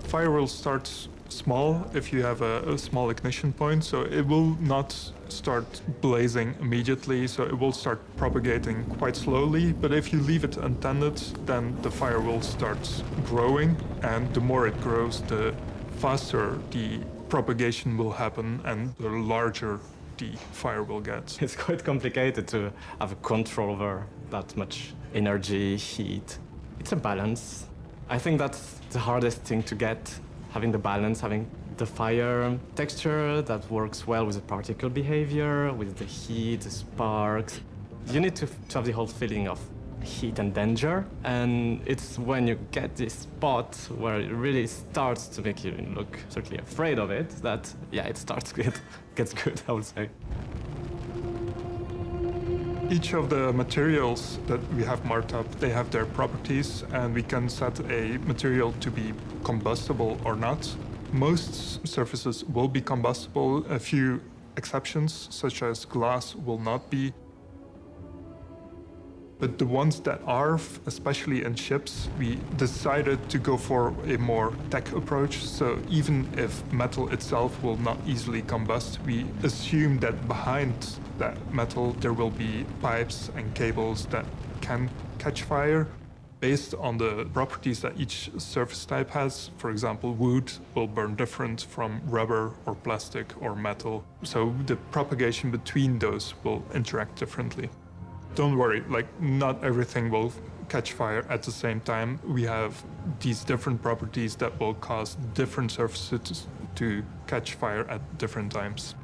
Fire will start small if you have a small ignition point, so it will not start blazing immediately, so it will start propagating quite slowly. But if you leave it untended, then the fire will start growing, and the more it grows, the faster the propagation will happen and the larger the fire will get. It's quite complicated to have a control over that much energy, heat. It's a balance. I think that's the hardest thing to get. Having the balance, having the fire texture that works well with the particle behavior, with the heat, the sparks. You need to have the whole feeling of heat and danger. And it's when you get this spot where it really starts to make you look certainly afraid of it that, yeah, it starts to gets good, I would say. Each of the materials that we have marked up, they have their properties, and we can set a material to be combustible or not. Most surfaces will be combustible. A few exceptions, such as glass, will not be. But the ones that are, especially in ships, we decided to go for a more tech approach. So even if metal itself will not easily combust, we assume that behind that metal there will be pipes and cables that can catch fire based on the properties that each surface type has. For example, wood will burn different from rubber or plastic or metal. So the propagation between those will interact differently. Don't worry, like, not everything will catch fire at the same time. We have these different properties that will cause different surfaces to catch fire at different times.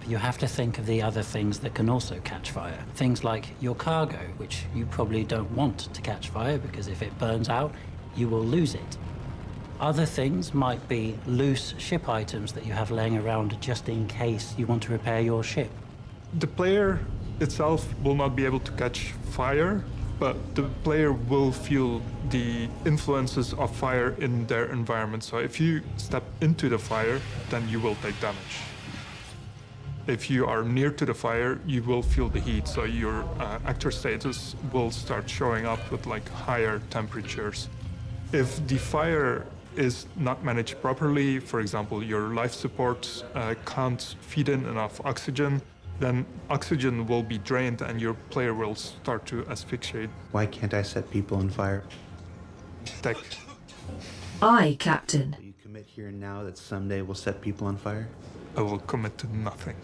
You have to think of the other things that can also catch fire. Things like your cargo, which you probably don't want to catch fire because if it burns out, you will lose it. Other things might be loose ship items that you have laying around just in case you want to repair your ship. The player itself will not be able to catch fire, but the player will feel the influences of fire in their environment. So if you step into the fire, then you will take damage. If you are near to the fire, you will feel the heat, so your actor status will start showing up with like higher temperatures. If the fire is not managed properly, for example, your life support can't feed in enough oxygen, then oxygen will be drained and your player will start to asphyxiate. Why can't I set people on fire? Tech. Aye, Captain. Will you commit here and now that someday we'll set people on fire? I will commit to nothing.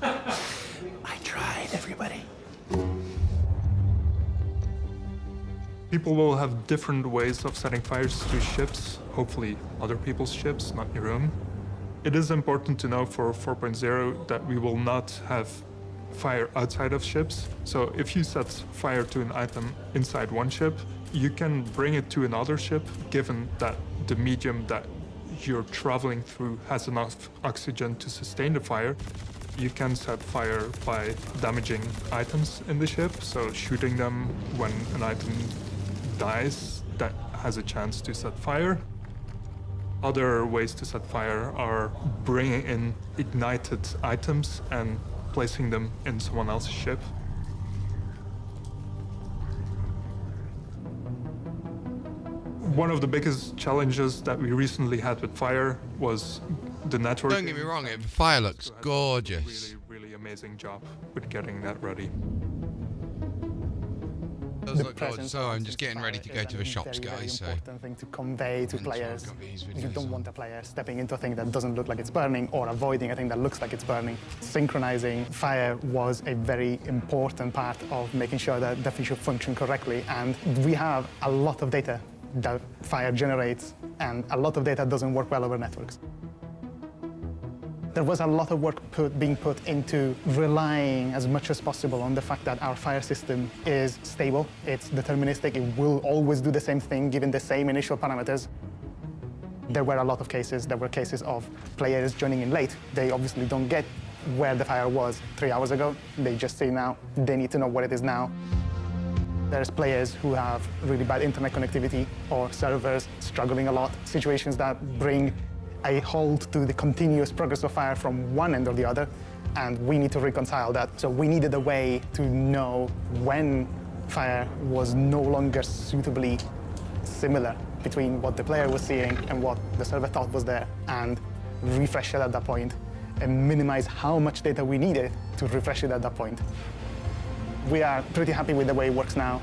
I tried, everybody. People will have different ways of setting fires to ships, hopefully other people's ships, not your own. It is important to know for 4.0 that we will not have fire outside of ships. So if you set fire to an item inside one ship, you can bring it to another ship, given that the medium that you're traveling through has enough oxygen to sustain the fire. You can set fire by damaging items in the ship, so shooting them when an item dies, that has a chance to set fire. Other ways to set fire are bringing in ignited items and placing them in someone else's ship. One of the biggest challenges that we recently had with fire was the network. Don't get me wrong, the fire looks gorgeous. Really amazing job with getting that ready. Does look gorgeous. So I'm just getting ready to go to the shops, guys. Very important thing to convey to players. You don't want a player stepping into a thing that doesn't look like it's burning or avoiding a thing that looks like it's burning. Synchronizing fire was a very important part of making sure that the feature functioned correctly, and we have a lot of data the fire generates, and a lot of data doesn't work well over networks. There was a lot of work being put into relying as much as possible on the fact that our fire system is stable, it's deterministic, it will always do the same thing given the same initial parameters. There were a lot of cases. There were cases of players joining in late. They obviously don't get where the fire was 3 hours ago. They just say now, they need to know where it is now. There's players who have really bad internet connectivity or servers struggling a lot, situations that bring a halt to the continuous progress of fire from one end or the other, and we need to reconcile that. So we needed a way to know when fire was no longer suitably similar between what the player was seeing and what the server thought was there, and refresh it at that point, and minimize how much data we needed to refresh it at that point. We are pretty happy with the way it works now.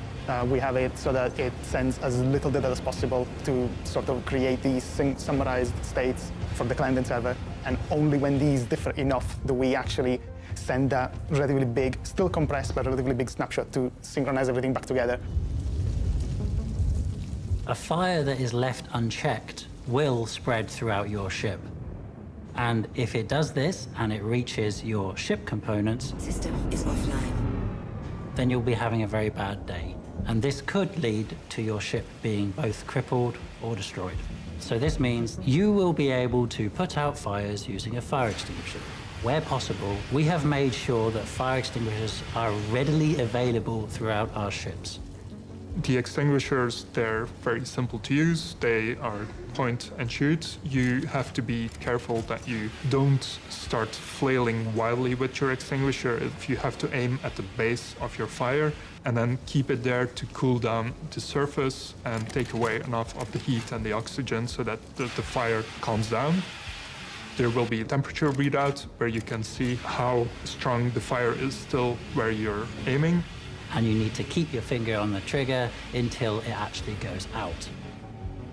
We have it so that it sends as little data as possible to sort of create these summarized states for the client and server, and only when these differ enough do we actually send that relatively big, still compressed, but relatively big snapshot to synchronize everything back together. A fire that is left unchecked will spread throughout your ship. And if it does this and it reaches your ship components, System is offline. then you'll be having a very bad day. And this could lead to your ship being both crippled or destroyed. So this means you will be able to put out fires using a fire extinguisher. Where possible, we have made sure that fire extinguishers are readily available throughout our ships. The extinguishers, they're very simple to use. They are point and shoot. You have to be careful that you don't start flailing wildly with your extinguisher. If you have to aim at the base of your fire and then keep it there to cool down the surface and take away enough of the heat and the oxygen so that the fire calms down. There will be a temperature readout where you can see how strong the fire is still where you're aiming. And you need to keep your finger on the trigger until it actually goes out.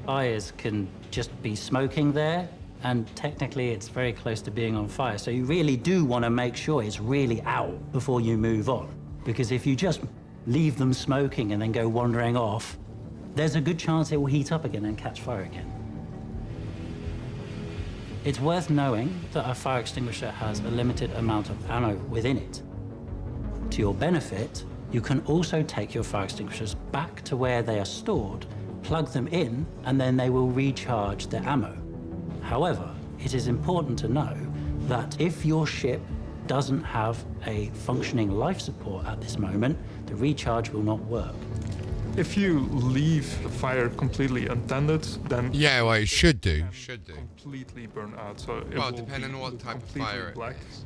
Fires can just be smoking there, and technically it's very close to being on fire. So you really do want to make sure it's really out before you move on. Because if you just leave them smoking and then go wandering off, there's a good chance it will heat up again and catch fire again. It's worth knowing that a fire extinguisher has a limited amount of ammo within it. To your benefit, you can also take your fire extinguishers back to where they are stored, plug them in, and then they will recharge their ammo. However, it is important to know that if your ship doesn't have a functioning life support at this moment, the recharge will not work. If you leave the fire completely untended, then yeah, well, it should do. Completely burn out. So it well, will depending on what type of fire black. it is.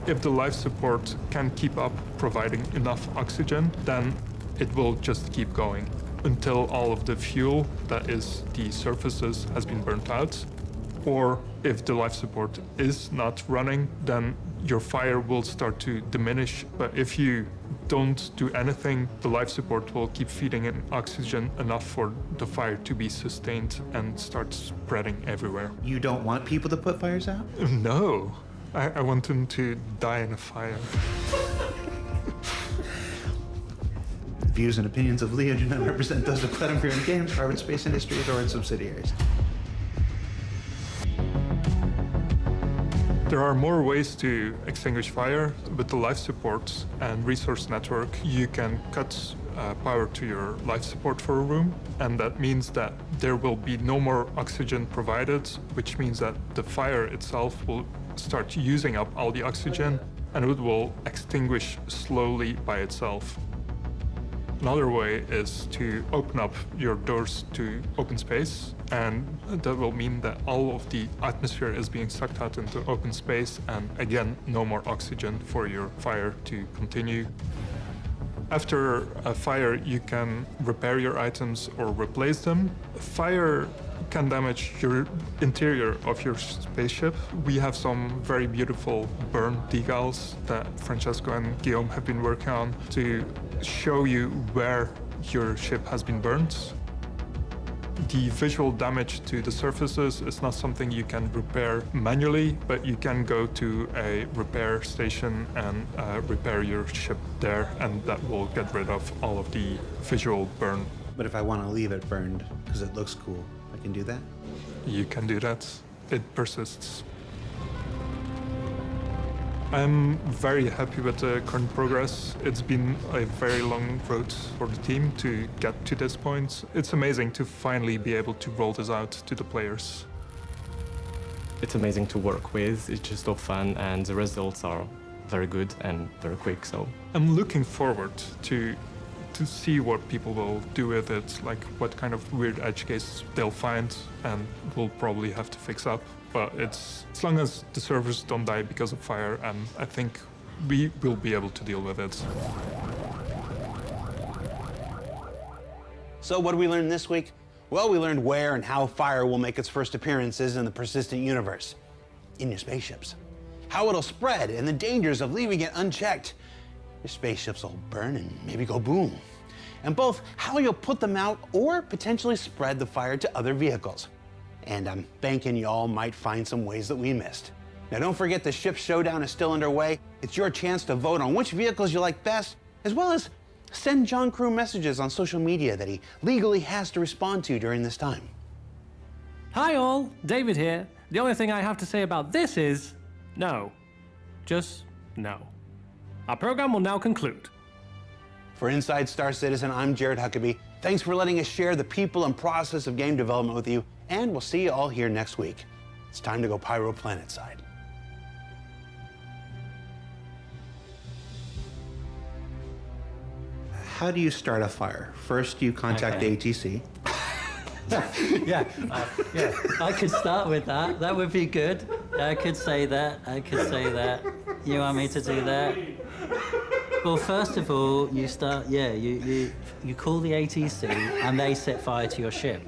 If the life support can keep up providing enough oxygen, then it will just keep going until all of the fuel, that is the surfaces, has been burnt out. Or if the life support is not running, then your fire will start to diminish. But if you don't do anything, the life support will keep feeding in oxygen enough for the fire to be sustained and start spreading everywhere. You don't want people to put fires out? No. I want them to die in a fire. Views and opinions of Leo do not represent those of Platinum Pyramid Games, Harvard Space Industries, or its subsidiaries. There are more ways to extinguish fire. With the life support and resource network, you can cut power to your life support for a room, and that means that there will be no more oxygen provided, which means that the fire itself will start using up all the oxygen, and it will extinguish slowly by itself. Another way is to open up your doors to open space, and that will mean that all of the atmosphere is being sucked out into open space, and again, no more oxygen for your fire to continue. After a fire, you can repair your items or replace them. Fire can damage your interior of your spaceship. We have some very beautiful burn decals that Francesco and Guillaume have been working on to show you where your ship has been burnt. The visual damage to the surfaces is not something you can repair manually, but you can go to a repair station and repair your ship there, and that will get rid of all of the visual burn But if I want to leave it burned because it looks cool, I can do that? You can do that. It persists. I'm very happy with the current progress. It's been a very long road for the team to get to this point. It's amazing to finally be able to roll this out to the players. It's amazing to work with, it's just so fun, and the results are very good and very quick, so. I'm looking forward to see what people will do with it, like what kind of weird edge cases they'll find and we'll probably have to fix up. But it's as long as the servers don't die because of fire, and I think we will be able to deal with it. So what did we learn this week? Well, we learned where and how fire will make its first appearances in the persistent universe, in your spaceships. How it'll spread and the dangers of leaving it unchecked. Your spaceships will burn and maybe go boom. And both how you'll put them out or potentially spread the fire to other vehicles. And I'm banking y'all might find some ways that we missed. Now don't forget the ship showdown is still underway. It's your chance to vote on which vehicles you like best, as well as send John Crew messages on social media that he legally has to respond to during this time. Hi all, David here. The only thing I have to say about this is no. Just no. Our program will now conclude. For Inside Star Citizen, I'm Jared Huckabee. Thanks for letting us share the people and process of game development with you, and we'll see you all here next week. It's time to go Pyro Planet side. How do you start a fire? First, you contact the ATC. Yeah, I could start with that. That would be good. I could say that. You want me to do that? Well, first of all, you start, you call the ATC and they set fire to your ship.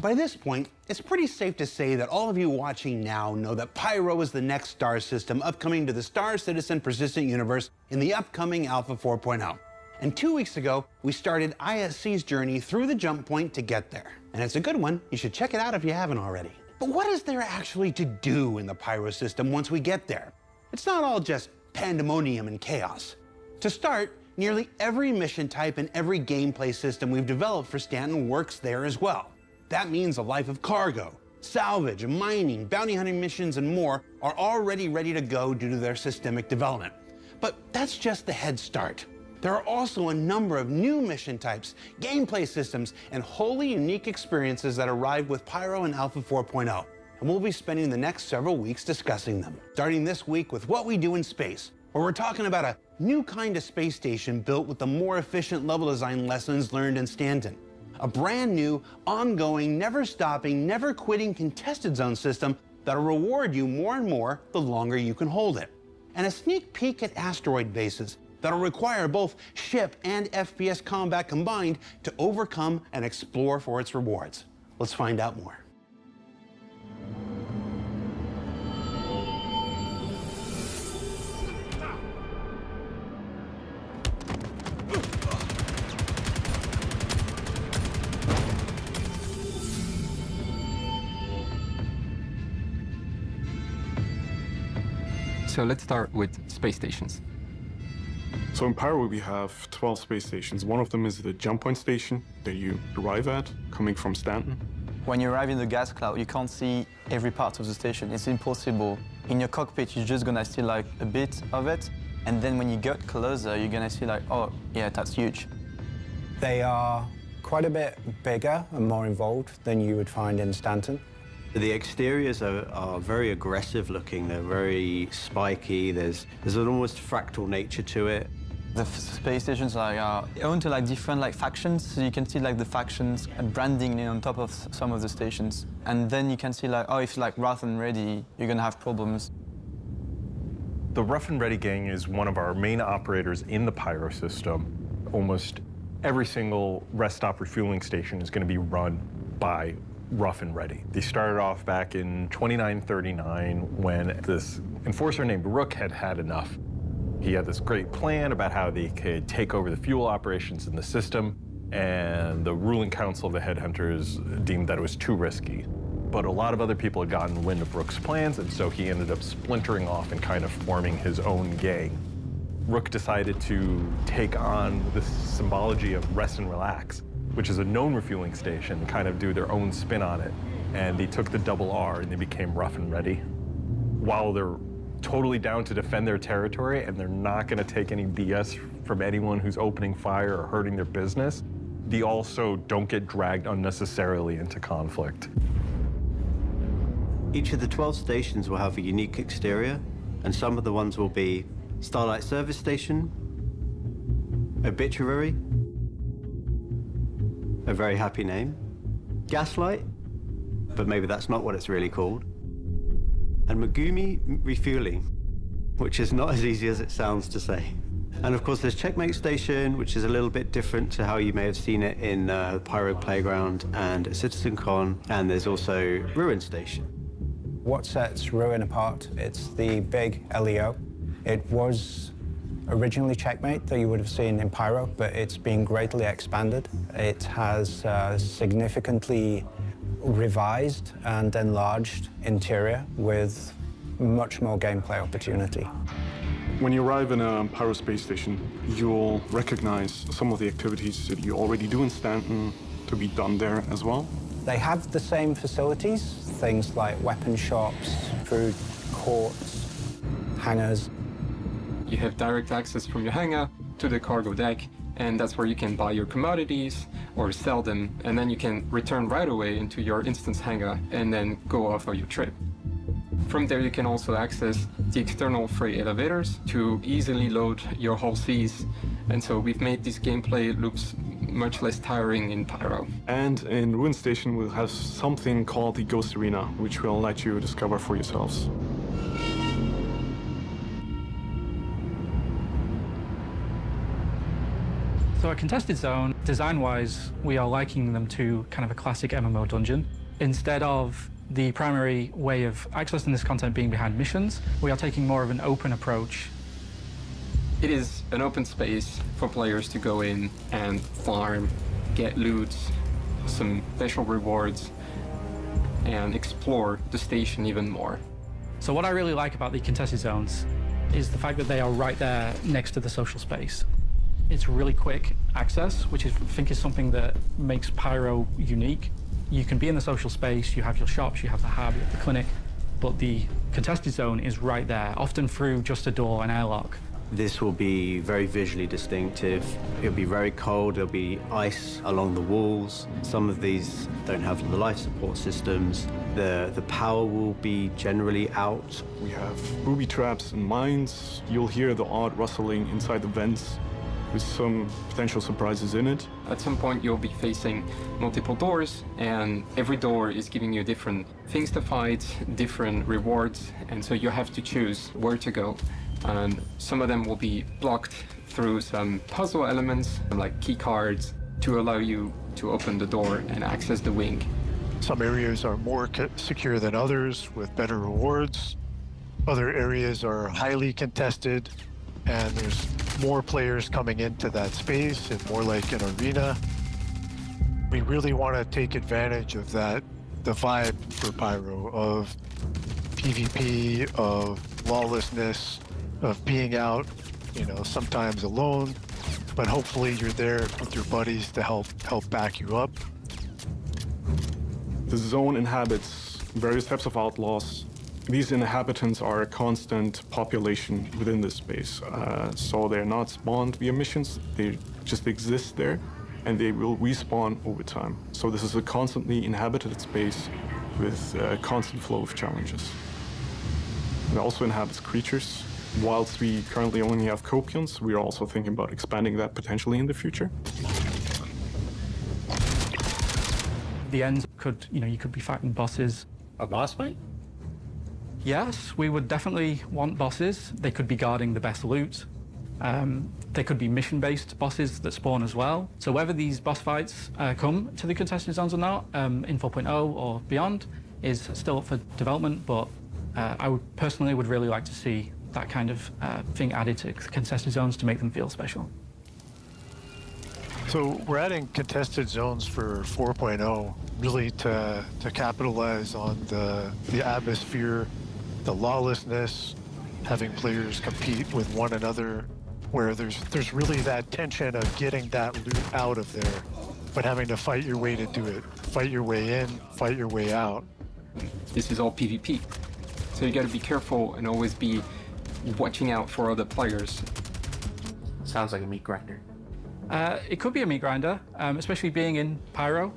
By this point, it's pretty safe to say that all of you watching now know that Pyro is the next star system upcoming to the Star Citizen Persistent Universe in the upcoming Alpha 4.0. And 2 weeks ago, we started ISC's journey through the jump point to get there. And it's a good one. You should check it out if you haven't already. But what is there actually to do in the Pyro system once we get there? It's not all just pandemonium and chaos. To start, nearly every mission type and every gameplay system we've developed for Stanton works there as well. That means a life of cargo, salvage, mining, bounty hunting missions, and more are already ready to go due to their systemic development. But that's just the head start. There are also a number of new mission types, gameplay systems, and wholly unique experiences that arrive with Pyro and Alpha 4.0. And we'll be spending the next several weeks discussing them. Starting this week with What We Do in Space, where we're talking about a new kind of space station built with the more efficient level design lessons learned in Stanton. A brand new, ongoing, never-stopping, never-quitting contested zone system that'll reward you more and more the longer you can hold it. And a sneak peek at asteroid bases that'll require both ship and FPS combat combined to overcome and explore for its rewards. Let's find out more. So let's start with space stations. So in Pyro, we have 12 space stations. One of them is the jump point station that you arrive at, coming from Stanton. When you arrive in the gas cloud, you can't see every part of the station. It's impossible. In your cockpit, you're just gonna see like a bit of it. And then when you get closer, you're gonna see like, oh, yeah, that's huge. They are quite a bit bigger and more involved than you would find in Stanton. The exteriors are very aggressive looking. They're very spiky. There's an almost fractal nature to it. The space stations are owned to like different like factions, so you can see like the factions branding on top of some of the stations, and then you can see like, oh, if like rough and ready, you're gonna have problems. The Rough and Ready gang is one of our main operators in the Pyro system. Almost every single rest stop refueling station is going to be run by rough and ready. They started off back in 2939 when this enforcer named Rook had had enough. He had this great plan about how they could take over the fuel operations in the system, and the ruling council of the headhunters deemed that it was too risky. But a lot of other people had gotten wind of Rook's plans, and so he ended up splintering off and kind of forming his own gang. Rook decided to take on this symbology of rest and relax, which is a known refueling station, kind of do their own spin on it. And they took the double R and they became rough and ready. While they're totally down to defend their territory and they're not gonna take any BS from anyone who's opening fire or hurting their business, they also don't get dragged unnecessarily into conflict. Each of the 12 stations will have a unique exterior, and some of the ones will be Starlight Service Station, Obituary, a very happy name, Gaslight, but maybe that's not what it's really called, and Megumi Refueling, which is not as easy as it sounds to say. And of course there's Checkmate Station, which is a little bit different to how you may have seen it in Pyro Playground and CitizenCon, and there's also Ruin Station. What sets Ruin apart? It's the big LEO. It was originally Checkmate that you would have seen in Pyro, but it's been greatly expanded. It has significantly revised and enlarged interior with much more gameplay opportunity. When you arrive in a Pyro space station, you'll recognize some of the activities that you already do in Stanton to be done there as well. They have the same facilities, things like weapon shops, food courts, hangars. You have direct access from your hangar to the cargo deck, and that's where you can buy your commodities or sell them, and then you can return right away into your instance hangar and then go off on your trip. From there, you can also access the external freight elevators to easily load your whole Cs, and so we've made these gameplay loops much less tiring in Pyro. And in Ruin Station, we'll have something called the Ghost Arena, which will let you discover for yourselves. So a contested zone, design-wise, we are likening them to kind of a classic MMO dungeon. Instead of the primary way of accessing this content being behind missions, we are taking more of an open approach. It is an open space for players to go in and farm, get loot, some special rewards, and explore the station even more. So what I really like about the contested zones is the fact that they are right there next to the social space. It's really quick access, which I think is something that makes Pyro unique. You can be in the social space, you have your shops, you have the hub, you have the clinic, but the contested zone is right there, often through just a door, an airlock. This will be very visually distinctive. It'll be very cold, there'll be ice along the walls. Some of these don't have the life support systems. The power will be generally out. We have booby traps and mines. You'll hear the odd rustling inside the vents, with some potential surprises in it. At some point, you'll be facing multiple doors, and every door is giving you different things to fight, different rewards, and so you have to choose where to go. And some of them will be blocked through some puzzle elements, like key cards, to allow you to open the door and access the wing. Some areas are more secure than others, with better rewards. Other areas are highly contested, and there's more players coming into that space and more like an arena. We really want to take advantage of that, the vibe for Pyro of PvP, of lawlessness, of being out, you know, sometimes alone, but hopefully you're there with your buddies to help back you up. The zone inhabits various types of outlaws. These inhabitants are a constant population within this space. So they're not spawned via missions, they just exist there, and they will respawn over time. So this is a constantly inhabited space with a constant flow of challenges. It also inhabits creatures. Whilst we currently only have Copions, we are also thinking about expanding that potentially in the future. The ends could, you could be fighting bosses. A boss fight? Yes, we would definitely want bosses. They could be guarding the best loot. There could be mission-based bosses that spawn as well. So whether these boss fights come to the contested zones or not in 4.0 or beyond is still up for development, but I would personally really like to see that kind of thing added to contested zones to make them feel special. So we're adding contested zones for 4.0 really to capitalize on the atmosphere, the lawlessness, having players compete with one another, where there's really that tension of getting that loot out of there, but having to fight your way to do it. Fight your way in, fight your way out. This is all PvP. So you gotta be careful and always be watching out for other players. Sounds like a meat grinder. It could be a meat grinder, especially being in Pyro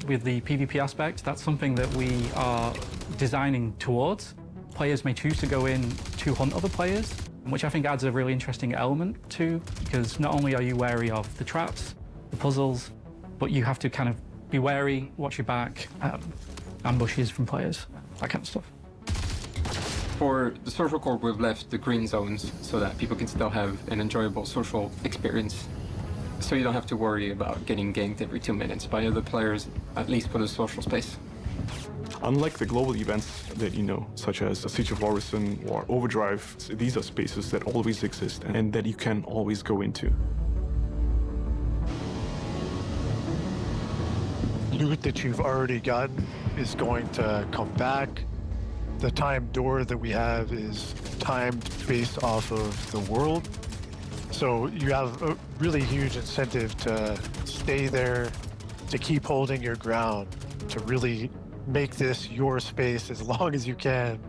with the PvP aspect. That's something that we are designing towards. Players may choose to go in to hunt other players, which I think adds a really interesting element to, because not only are you wary of the traps, the puzzles, but you have to kind of be wary, watch your back, ambushes from players, that kind of stuff. For the social core, we've left the green zones so that people can still have an enjoyable social experience. So you don't have to worry about getting ganked every 2 minutes by other players, at least for the social space. Unlike the global events that you know, such as the Siege of Orison or Overdrive, these are spaces that always exist and that you can always go into. Loot that you've already gotten is going to come back. The time door that we have is timed based off of the world. So you have a really huge incentive to stay there, to keep holding your ground, to really make this your space as long as you can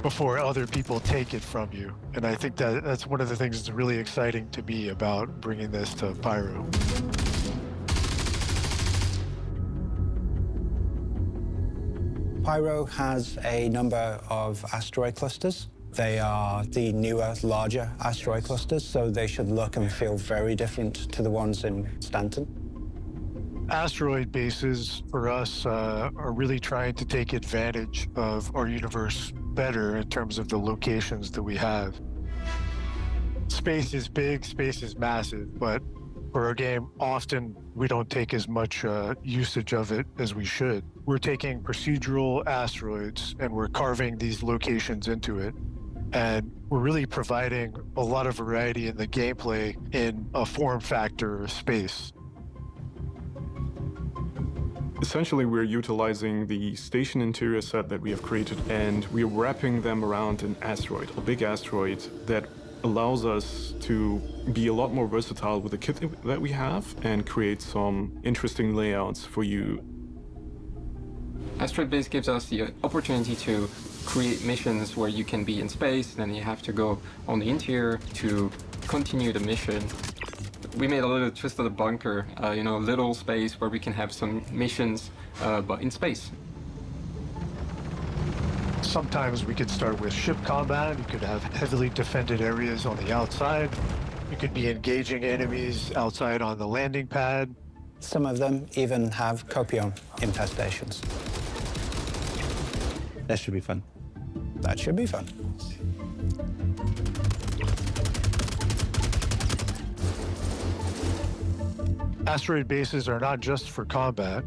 before other people take it from you. And I think that's one of the things that's really exciting to me about bringing this to Pyro. Pyro has a number of asteroid clusters. They are the newer, larger asteroid clusters, so they should look and feel very different to the ones in Stanton. Asteroid bases for us are really trying to take advantage of our universe better in terms of the locations that we have. Space is big, space is massive, but for our game, often we don't take as much usage of it as we should. We're taking procedural asteroids and we're carving these locations into it. And we're really providing a lot of variety in the gameplay in a form factor of space. Essentially, we're utilizing the station interior set that we have created, and we're wrapping them around an asteroid, a big asteroid that allows us to be a lot more versatile with the kit that we have and create some interesting layouts for you. Asteroid Base gives us the opportunity to create missions where you can be in space, and then you have to go on the interior to continue the mission. We made a little twist of the bunker, a little space where we can have some missions, but in space. Sometimes we could start with ship combat. You could have heavily defended areas on the outside. You could be engaging enemies outside on the landing pad. Some of them even have Copion infestations. That should be fun. That should be fun. Asteroid bases are not just for combat.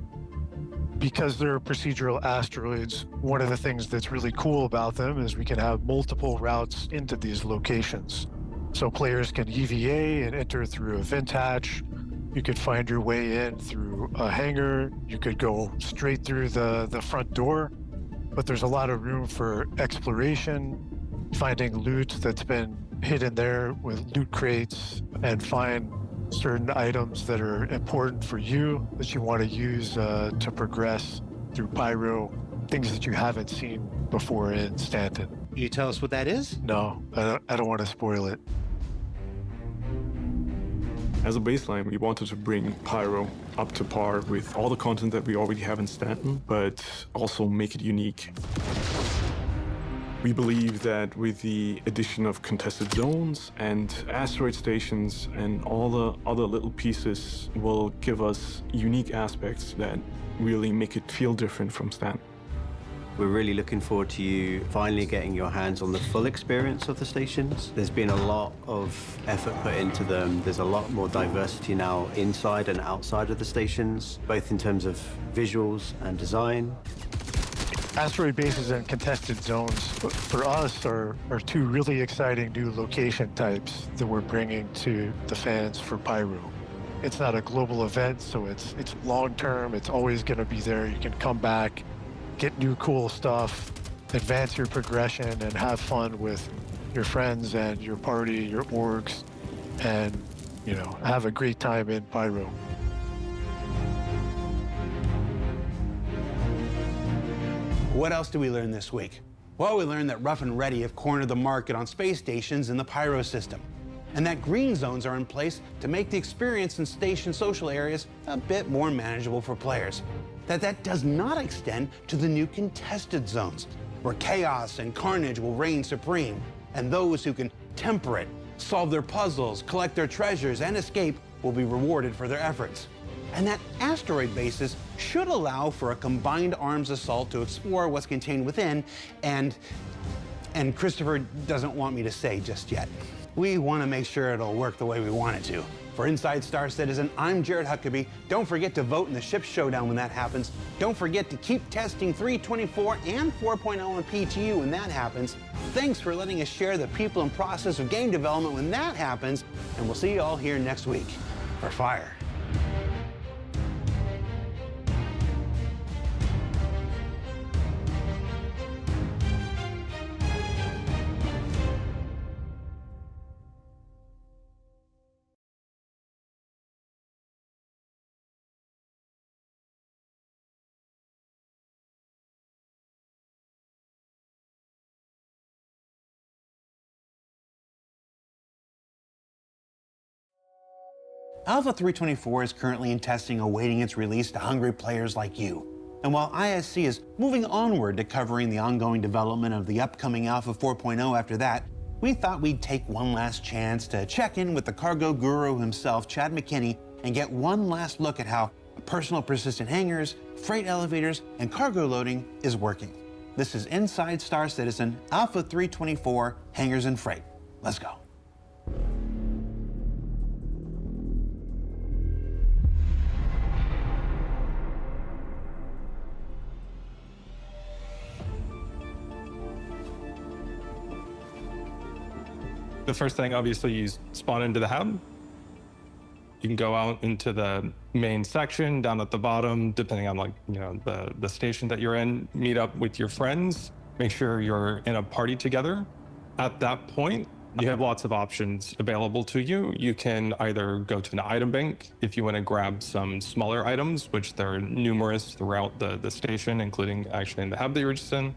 Because they're procedural asteroids, one of the things that's really cool about them is we can have multiple routes into these locations. So players can EVA and enter through a vent hatch. You could find your way in through a hangar. You could go straight through the front door. But there's a lot of room for exploration, finding loot that's been hidden there with loot crates, and find certain items that are important for you that you want to use to progress through Pyro, things that you haven't seen before in Stanton. Can you tell us what that is? No, I don't want to spoil it. As a baseline, we wanted to bring Pyro up to par with all the content that we already have in Stanton, but also make it unique. We believe that with the addition of contested zones and asteroid stations and all the other little pieces will give us unique aspects that really make it feel different from Stanton. We're really looking forward to you finally getting your hands on the full experience of the stations. There's been a lot of effort put into them. There's a lot more diversity now inside and outside of the stations, both in terms of visuals and design. Asteroid bases and contested zones, for us, are two really exciting new location types that we're bringing to the fans for Pyro. It's not a global event, so it's long-term. It's always going to be there. You can come back, get new cool stuff, advance your progression, and have fun with your friends and your party, your orgs, and, you know, have a great time in Pyro. What else did we learn this week? Well, we learned that Rough and Ready have cornered the market on space stations in the Pyro system, and that green zones are in place to make the experience in station social areas a bit more manageable for players. That does not extend to the new contested zones, where chaos and carnage will reign supreme, and those who can temper it, solve their puzzles, collect their treasures, and escape will be rewarded for their efforts. And that asteroid bases should allow for a combined arms assault to explore what's contained within, and Christopher doesn't want me to say just yet. We want to make sure it'll work the way we want it to. For Inside Star Citizen, I'm Jared Huckabee. Don't forget to vote in the Ship Showdown when that happens. Don't forget to keep testing 3.24 and 4.0 on PTU when that happens. Thanks for letting us share the people and process of game development when that happens, and we'll see you all here next week for Fire. Alpha 3.24 is currently in testing, awaiting its release to hungry players like you. And while ISC is moving onward to covering the ongoing development of the upcoming Alpha 4.0 after that, we thought we'd take one last chance to check in with the cargo guru himself, Chad McKinney, and get one last look at how personal persistent hangars, freight elevators, and cargo loading is working. This is Inside Star Citizen, Alpha 3.24, Hangars and Freight. Let's go. The first thing, obviously, you spawn into the hub. You can go out into the main section down at the bottom, depending on the station that you're in, meet up with your friends, make sure you're in a party together. At that point, you have lots of options available to you. You can either go to an item bank if you want to grab some smaller items, which there are numerous throughout the station, including actually in the hub that you're just in.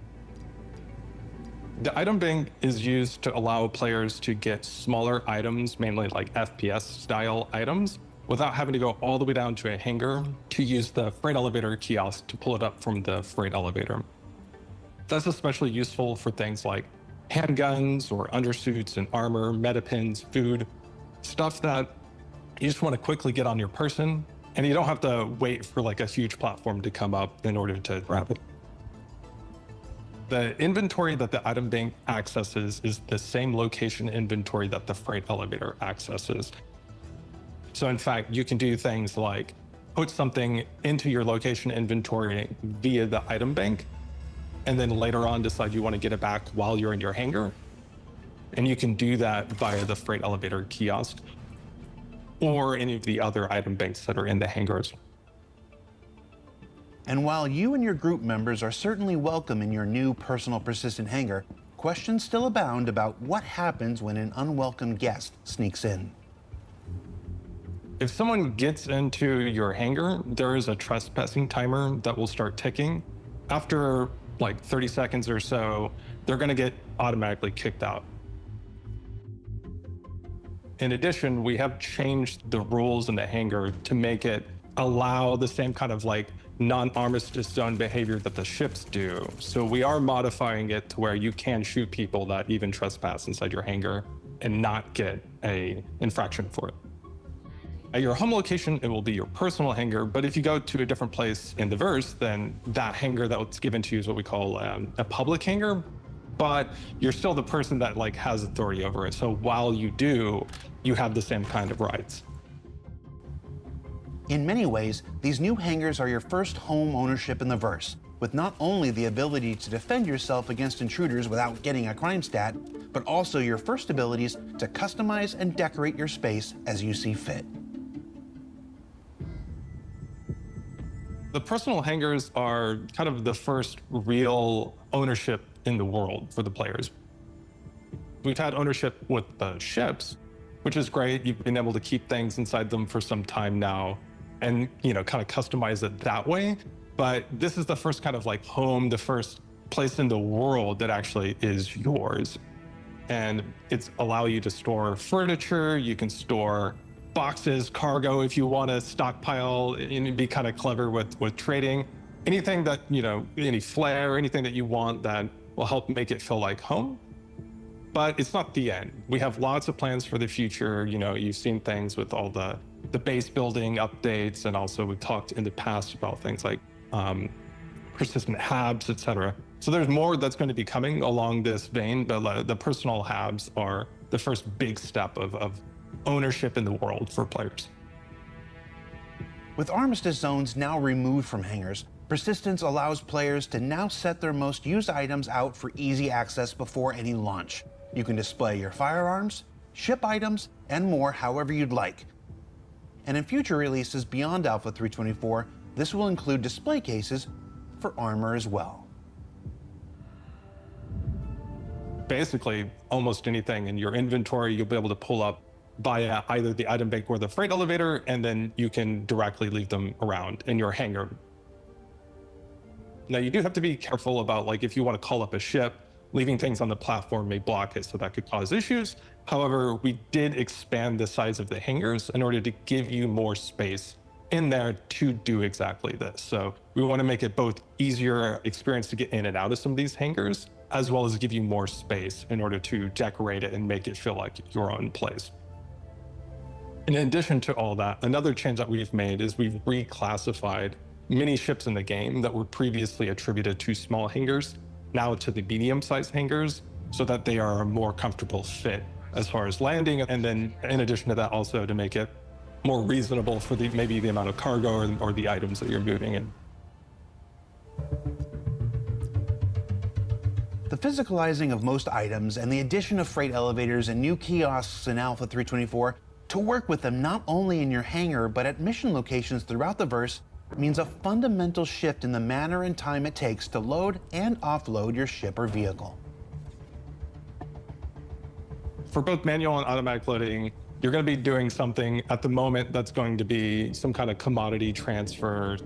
The item bank is used to allow players to get smaller items, mainly like FPS style items, without having to go all the way down to a hangar to use the freight elevator kiosk to pull it up from the freight elevator. That's especially useful for things like handguns or undersuits and armor, metapins, food, stuff that you just want to quickly get on your person, and you don't have to wait for like a huge platform to come up in order to grab it. The inventory that the item bank accesses is the same location inventory that the freight elevator accesses. So in fact, you can do things like put something into your location inventory via the item bank, and then later on decide you want to get it back while you're in your hangar. And you can do that via the freight elevator kiosk or any of the other item banks that are in the hangars. And while you and your group members are certainly welcome in your new personal persistent hangar, questions still abound about what happens when an unwelcome guest sneaks in. If someone gets into your hangar, there is a trespassing timer that will start ticking. After like 30 seconds or so, they're going to get automatically kicked out. In addition, we have changed the rules in the hangar to make it allow the same kind of like non-armistice zone behavior that the ships do. So we are modifying it to where you can shoot people that even trespass inside your hangar and not get an infraction for it. At your home location, it will be your personal hangar, but if you go to a different place in the verse, then that hangar that was given to you is what we call a public hangar, but you're still the person that like has authority over it. So while you do, you have the same kind of rights. In many ways, these new hangars are your first home ownership in the verse, with not only the ability to defend yourself against intruders without getting a crime stat, but also your first abilities to customize and decorate your space as you see fit. The personal hangars are kind of the first real ownership in the world for the players. We've had ownership with the ships, which is great. You've been able to keep things inside them for some time now and, you know, kind of customize it that way. But this is the first kind of like home, the first place in the world that actually is yours. And it's allow you to store furniture, you can store boxes, cargo if you want to stockpile, and be kind of clever with trading. Anything that, you know, any flair, anything that you want that will help make it feel like home. But it's not the end. We have lots of plans for the future. You know, you've seen things with all the base building updates, and also we've talked in the past about things like persistent habs, etc. So there's more that's going to be coming along this vein, but the personal habs are the first big step of ownership in the world for players. With armistice zones now removed from hangars, Persistence allows players to now set their most used items out for easy access before any launch. You can display your firearms, ship items, and more however you'd like. And in future releases beyond Alpha 3.24, this will include display cases for armor as well. Basically, almost anything in your inventory you'll be able to pull up via either the item bank or the freight elevator, and then you can directly leave them around in your hangar. Now, you do have to be careful about, like, if you want to call up a ship, leaving things on the platform may block it, so that could cause issues. However, we did expand the size of the hangars in order to give you more space in there to do exactly this. So we want to make it both easier experience to get in and out of some of these hangars, as well as give you more space in order to decorate it and make it feel like your own place. In addition to all that, another change that we've made is we've reclassified many ships in the game that were previously attributed to small hangars, now to the medium-sized hangars, so that they are a more comfortable fit as far as landing. And then in addition to that, also to make it more reasonable for maybe the amount of cargo or the items that you're moving in. The physicalizing of most items and the addition of freight elevators and new kiosks in Alpha 3.24 to work with them not only in your hangar but at mission locations throughout the verse means a fundamental shift in the manner and time it takes to load and offload your ship or vehicle. For both manual and automatic loading, you're going to be doing something at the moment that's going to be some kind of commodity transfer.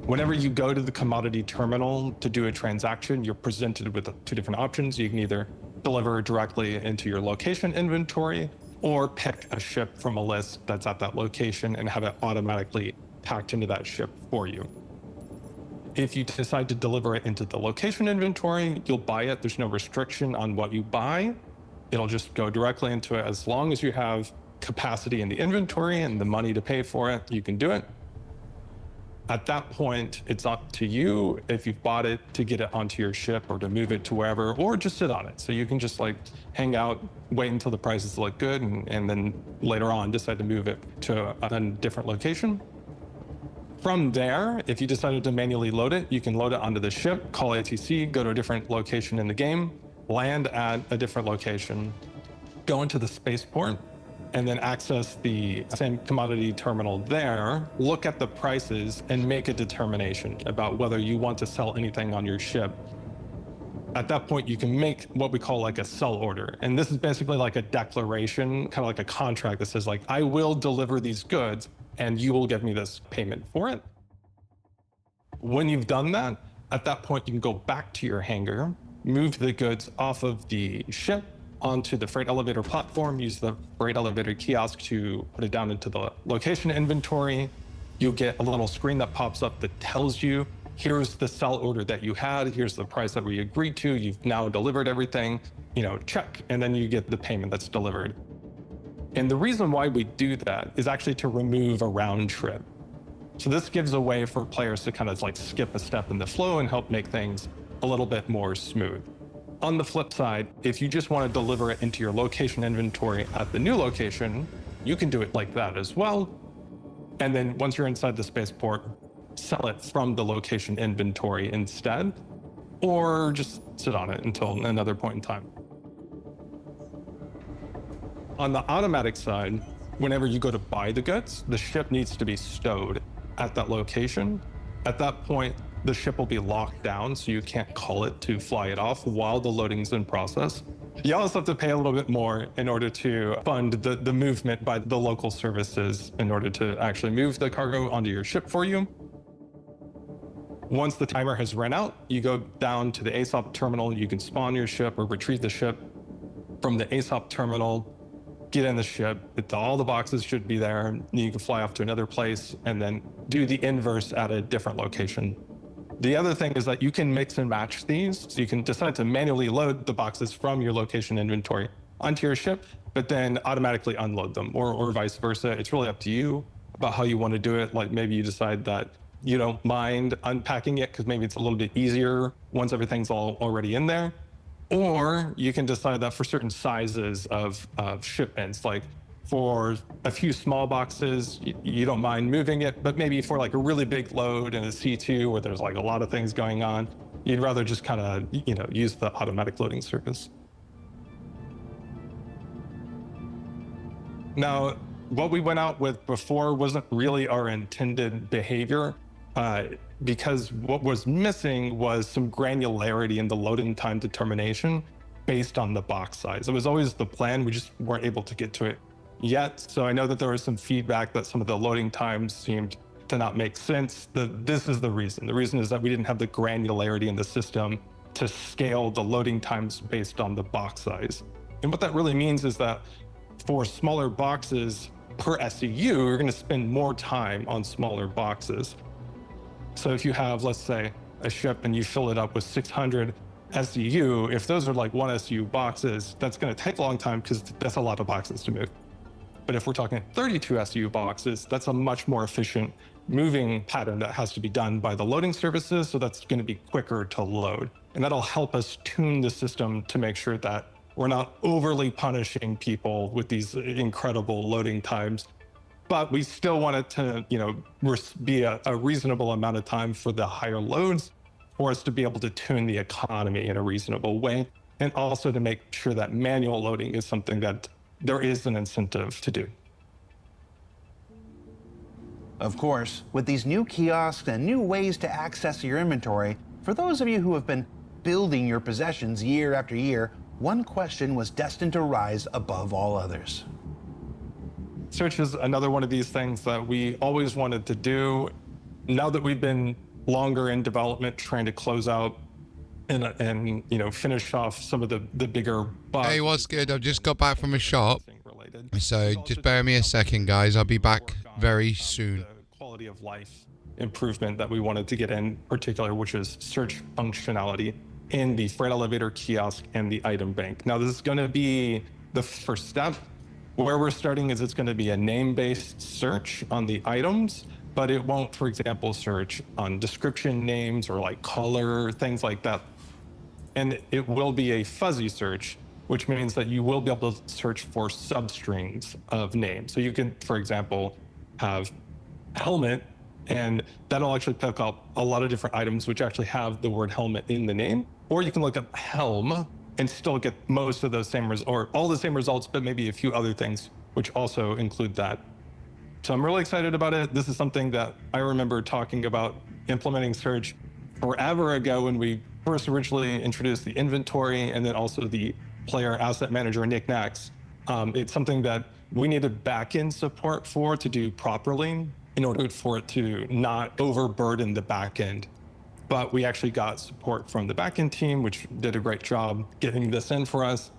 Whenever you go to the commodity terminal to do a transaction, you're presented with two different options. You can either deliver directly into your location inventory or pick a ship from a list that's at that location and have it automatically packed into that ship for you. If you decide to deliver it into the location inventory, you'll buy it. There's no restriction on what you buy. It'll just go directly into it. As long as you have capacity in the inventory and the money to pay for it, you can do it. At that point, it's up to you if you've bought it to get it onto your ship or to move it to wherever, or just sit on it. So you can just like hang out, wait until the prices look good, and then later on decide to move it to a different location. From there, if you decided to manually load it, you can load it onto the ship, call ATC, go to a different location in the game, land at a different location, go into the spaceport, and then access the same commodity terminal there, look at the prices, and make a determination about whether you want to sell anything on your ship. At that point, you can make what we call like a sell order. And this is basically like a declaration, kind of like a contract that says like, I will deliver these goods and you will give me this payment for it. When you've done that, at that point, you can go back to your hangar, move the goods off of the ship onto the freight elevator platform, use the freight elevator kiosk to put it down into the location inventory. You'll get a little screen that pops up that tells you, here's the sell order that you had, here's the price that we agreed to, you've now delivered everything, check, and then you get the payment that's delivered. And the reason why we do that is actually to remove a round trip. So this gives a way for players to kind of like skip a step in the flow and help make things a little bit more smooth. On the flip side, if you just want to deliver it into your location inventory at the new location, you can do it like that as well. And then once you're inside the spaceport, sell it from the location inventory instead, or just sit on it until another point in time. On the automatic side, whenever you go to buy the goods, the ship needs to be stowed at that location. At that point, the ship will be locked down, so you can't call it to fly it off while the loading's in process. You also have to pay a little bit more in order to fund the movement by the local services in order to actually move the cargo onto your ship for you. Once the timer has run out, you go down to the ASOP terminal. You can spawn your ship or retrieve the ship from the ASOP terminal, get in the ship. All the boxes should be there. And you can fly off to another place and then do the inverse at a different location. The other thing is that you can mix and match these. So you can decide to manually load the boxes from your location inventory onto your ship, but then automatically unload them or vice versa. It's really up to you about how you want to do it. Like maybe you decide that you don't mind unpacking it because maybe it's a little bit easier once everything's already in there. Or you can decide that for certain sizes of shipments, like for a few small boxes, you don't mind moving it, but maybe for like a really big load in a C2 where there's like a lot of things going on, you'd rather just kind of, use the automatic loading service. Now, what we went out with before wasn't really our intended behavior, because what was missing was some granularity in the loading time determination based on the box size. It was always the plan, we just weren't able to get to it yet. So I know that there was some feedback that some of the loading times seemed to not make sense. This is the reason. The reason is that we didn't have the granularity in the system to scale the loading times based on the box size. And what that really means is that for smaller boxes per SEU, you're going to spend more time on smaller boxes. So if you have, let's say, a ship and you fill it up with 600 SEU, if those are like 1 SEU boxes, that's going to take a long time because that's a lot of boxes to move. But if we're talking 32 SEU boxes, that's a much more efficient moving pattern that has to be done by the loading services, so that's going to be quicker to load. And that'll help us tune the system to make sure that we're not overly punishing people with these incredible loading times, but we still want it to, be a reasonable amount of time for the higher loads for us to be able to tune the economy in a reasonable way, and also to make sure that manual loading is something that there is an incentive to do. Of course, with these new kiosks and new ways to access your inventory, for those of you who have been building your possessions year after year, one question was destined to rise above all others. Search is another one of these things that we always wanted to do. Now that we've been longer in development, trying to close out and finish off some of the bigger bugs. Hey, what's good? I've just got back from a shop, so just bear me a second, guys. I'll be back very soon. Quality of life improvement that we wanted to get in particular, which is search functionality in the freight elevator kiosk and the item bank. Now, this is going to be the first step. Where we're starting is it's going to be a name-based search on the items, but it won't, for example, search on description names or like color, things like that. And it will be a fuzzy search, which means that you will be able to search for substrings of names. So you can, for example, have helmet, and that'll actually pick up a lot of different items which actually have the word helmet in the name. Or you can look up helm and still get most of those same or all the same results, but maybe a few other things which also include that. So I'm really excited about it. This is something that I remember talking about implementing search forever ago when we first originally introduced the inventory and then also the player asset manager knickknacks. It's something that we needed backend support for to do properly in order for it to not overburden the backend. But we actually got support from the backend team, which did a great job getting this in for us.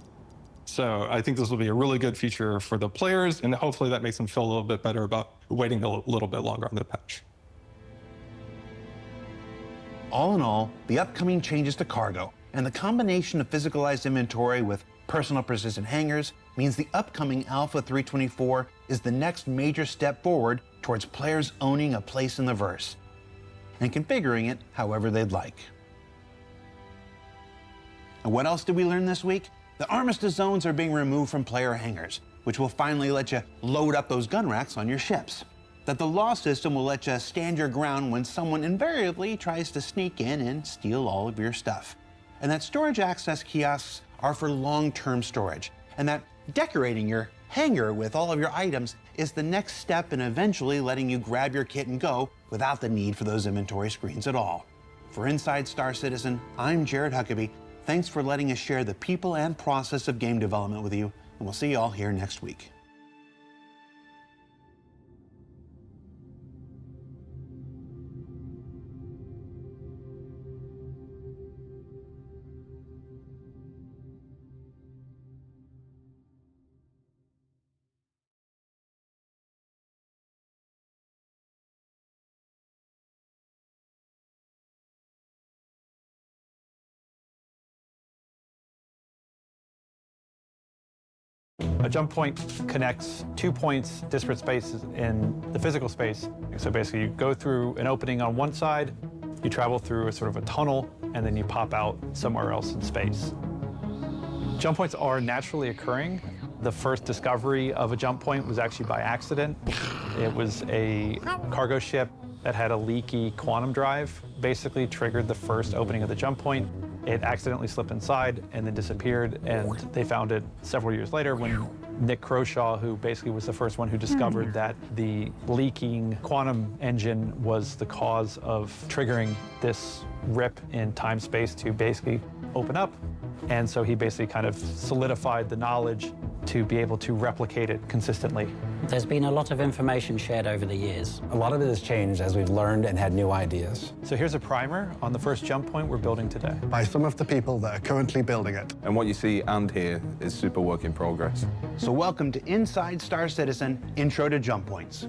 So I think this will be a really good feature for the players, and hopefully that makes them feel a little bit better about waiting a little bit longer on the patch. All in all, the upcoming changes to cargo and the combination of physicalized inventory with Personal precision hangars means the upcoming Alpha 324 is the next major step forward towards players owning a place in the verse and configuring it however they'd like. And what else did we learn this week? The Armistice zones are being removed from player hangars, which will finally let you load up those gun racks on your ships. That the law system will let you stand your ground when someone invariably tries to sneak in and steal all of your stuff. And that storage access kiosks are for long-term storage. And that decorating your hangar with all of your items is the next step in eventually letting you grab your kit and go without the need for those inventory screens at all. For Inside Star Citizen, I'm Jared Huckabee. Thanks for letting us share the people and process of game development with you, and we'll see you all here next week. A jump point connects 2 points, disparate spaces in the physical space. So basically you go through an opening on one side, you travel through a sort of a tunnel, and then you pop out somewhere else in space. Jump points are naturally occurring. The first discovery of a jump point was actually by accident. It was a cargo ship that had a leaky quantum drive, basically triggered the first opening of the jump point. It accidentally slipped inside and then disappeared, and they found it several years later when Nick Croshaw, who basically was the first one who discovered that the leaking quantum engine was the cause of triggering this rip in time-space to basically open up. And so he basically kind of solidified the knowledge to be able to replicate it consistently. There's been a lot of information shared over the years. A lot of it has changed as we've learned and had new ideas. So here's a primer on the first jump point we're building today. By some of the people that are currently building it. And what you see and hear is super work in progress. So welcome to Inside Star Citizen, Intro to Jump Points.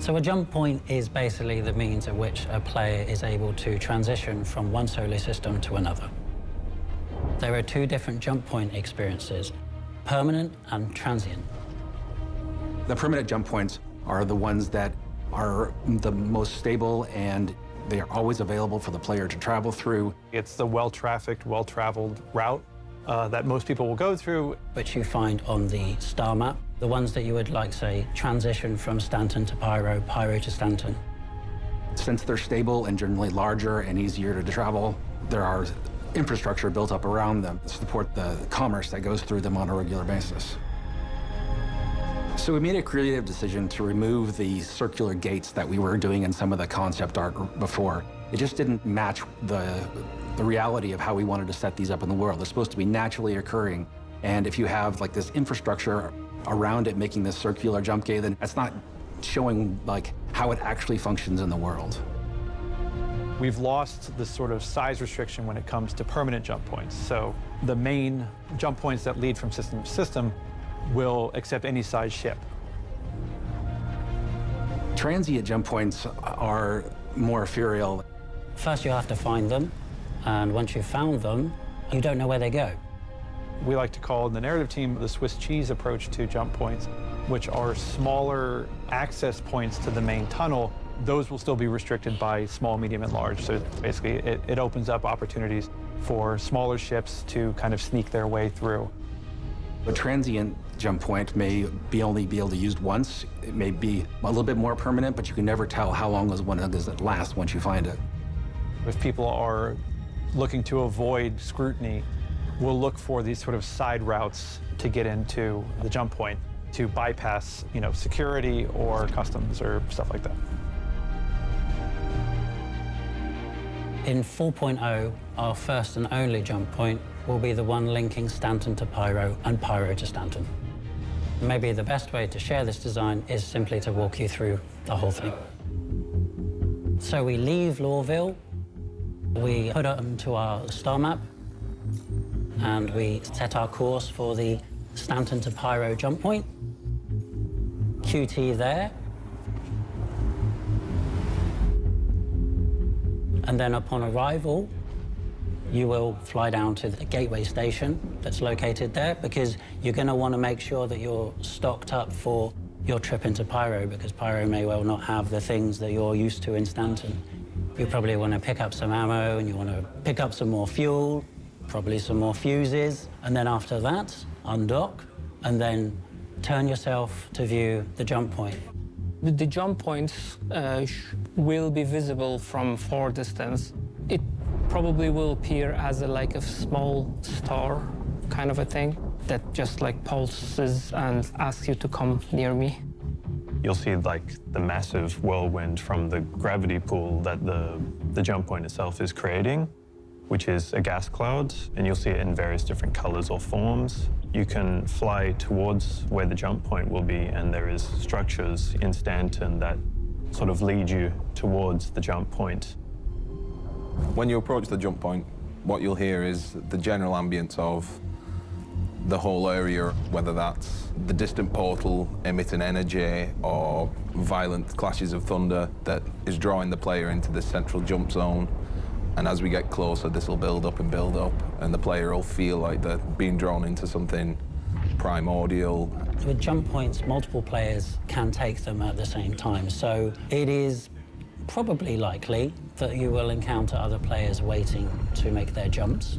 So a jump point is basically the means at which a player is able to transition from one solar system to another. There are two different jump point experiences, permanent and transient. The permanent jump points are the ones that are the most stable, and they are always available for the player to travel through. It's the well-trafficked, well-traveled route that most people will go through. Which you find on the star map. The ones that you would like, say, transition from Stanton to Pyro, Pyro to Stanton. Since they're stable and generally larger and easier to travel, there are infrastructure built up around them to support the commerce that goes through them on a regular basis. So we made a creative decision to remove the circular gates that we were doing in some of the concept art before. It just didn't match the reality of how we wanted to set these up in the world. They're supposed to be naturally occurring. And if you have like this infrastructure around it making this circular jump gate, then that's not showing like how it actually functions in the world. We've lost this sort of size restriction when it comes to permanent jump points. So the main jump points that lead from system to system will accept any size ship. Transient jump points are more ethereal. First you have to find them, and once you've found them, you don't know where they go. We like to call in the narrative team the Swiss cheese approach to jump points, which are smaller access points to the main tunnel. Those will still be restricted by small, medium, and large. So basically, it opens up opportunities for smaller ships to kind of sneak their way through. A transient jump point may only be able to be used once. It may be a little bit more permanent, but you can never tell how long does it last once you find it. If people are looking to avoid scrutiny, we'll look for these sort of side routes to get into the jump point to bypass, security or customs or stuff like that. In 4.0, our first and only jump point will be the one linking Stanton to Pyro and Pyro to Stanton. Maybe the best way to share this design is simply to walk you through the whole thing. So we leave Lawville, we put it onto our star map, and we set our course for the Stanton to Pyro jump point. QT there. And then upon arrival, you will fly down to the gateway station that's located there, because you're going to want to make sure that you're stocked up for your trip into Pyro, because Pyro may well not have the things that you're used to in Stanton. You probably want to pick up some ammo, and you want to pick up some more fuel, probably some more fuses, and then after that, undock, and then turn yourself to view the jump point. The jump points will be visible from far distance. It probably will appear as like a small star kind of a thing that just like pulses and asks you to come near me. You'll see like the massive whirlwind from the gravity pool that the jump point itself is creating, which is a gas cloud, and you'll see it in various different colors or forms. You can fly towards where the jump point will be, and there is structures in Stanton that sort of lead you towards the jump point. When you approach the jump point, what you'll hear is the general ambience of the whole area, whether that's the distant portal emitting energy or violent clashes of thunder that is drawing the player into the central jump zone. And as we get closer, this will build up, and the player will feel like they're being drawn into something primordial. With jump points, multiple players can take them at the same time, so it is probably likely that you will encounter other players waiting to make their jumps.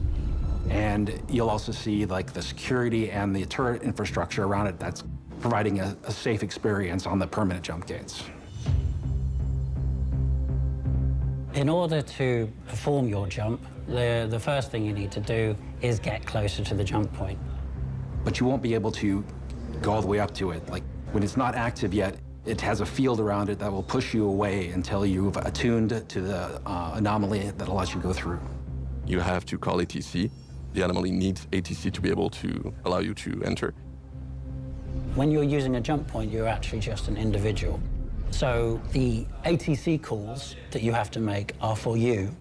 And you'll also see like the security and the turret infrastructure around it that's providing a safe experience on the permanent jump gates. In order to perform your jump, the first thing you need to do is get closer to the jump point. But you won't be able to go all the way up to it. Like when it's not active yet, it has a field around it that will push you away until you've attuned to the anomaly that allows you to go through. You have to call ATC. The anomaly needs ATC to be able to allow you to enter. When you're using a jump point, you're actually just an individual. So the ATC calls that you have to make are for you,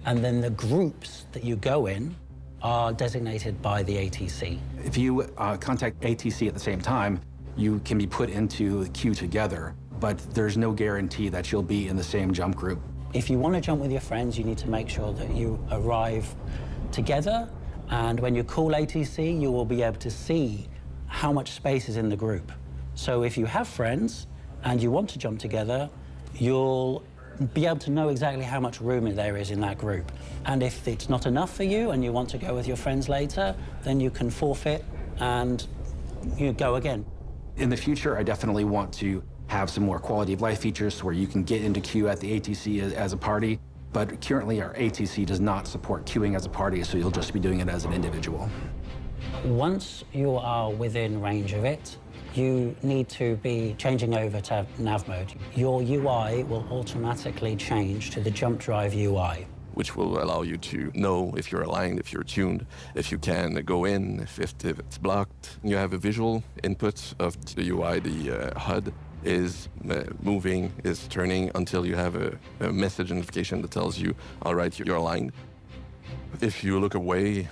and then the groups that you go in are designated by the ATC. If you contact ATC at the same time, you can be put into the queue together, but there's no guarantee that you'll be in the same jump group. If you want to jump with your friends, you need to make sure that you arrive together, and when you call ATC, you will be able to see how much space is in the group. So if you have friends and you want to jump together, you'll be able to know exactly how much room there is in that group. And if it's not enough for you and you want to go with your friends later, then you can forfeit and you go again. In the future, I definitely want to have some more quality of life features where you can get into queue at the ATC as a party, but currently our ATC does not support queuing as a party, so you'll just be doing it as an individual. Once you are within range of it, you need to be changing over to nav mode. Your UI will automatically change to the jump drive UI, which will allow you to know if you're aligned, if you're tuned, if you can go in, if it's blocked. You have a visual input of the UI, the HUD is moving, is turning until you have a message notification that tells you, all right, you're aligned. If you look away,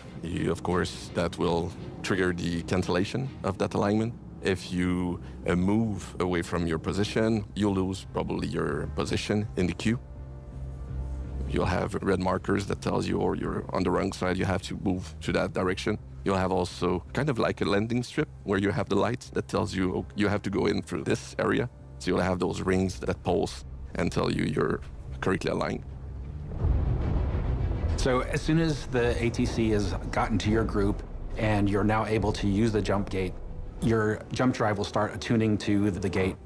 of course, that will trigger the cancellation of that alignment. If you move away from your position, you'll lose probably your position in the queue. You'll have red markers that tells you, or you're on the wrong side, you have to move to that direction. You'll have also kind of like a landing strip where you have the lights that tells you, oh, you have to go in through this area. So you'll have those rings that pulse and tell you you're correctly aligned. So as soon as the ATC has gotten to your group and you're now able to use the jump gate, your jump drive will start attuning to the gate.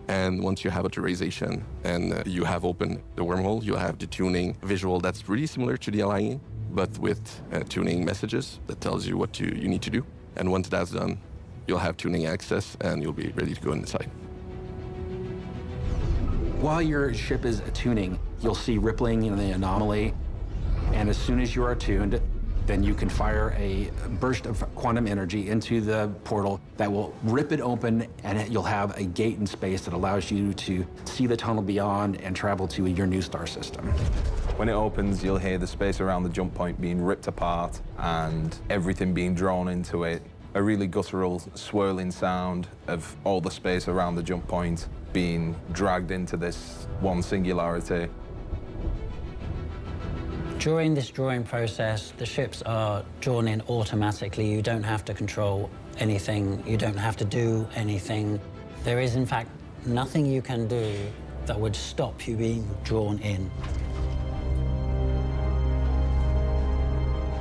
And once you have authorization and you have opened the wormhole, you'll have the tuning visual that's really similar to the aligning, but with tuning messages that tells you what you need to do. And once that's done, you'll have tuning access and you'll be ready to go inside. While your ship is attuning, you'll see rippling in the anomaly. And as soon as you are tuned, then you can fire a burst of quantum energy into the portal that will rip it open, and you'll have a gate in space that allows you to see the tunnel beyond and travel to your new star system. When it opens, you'll hear the space around the jump point being ripped apart and everything being drawn into it. A really guttural, swirling sound of all the space around the jump point being dragged into this one singularity. During this drawing process, the ships are drawn in automatically. You don't have to control anything. You don't have to do anything. There is, in fact, nothing you can do that would stop you being drawn in.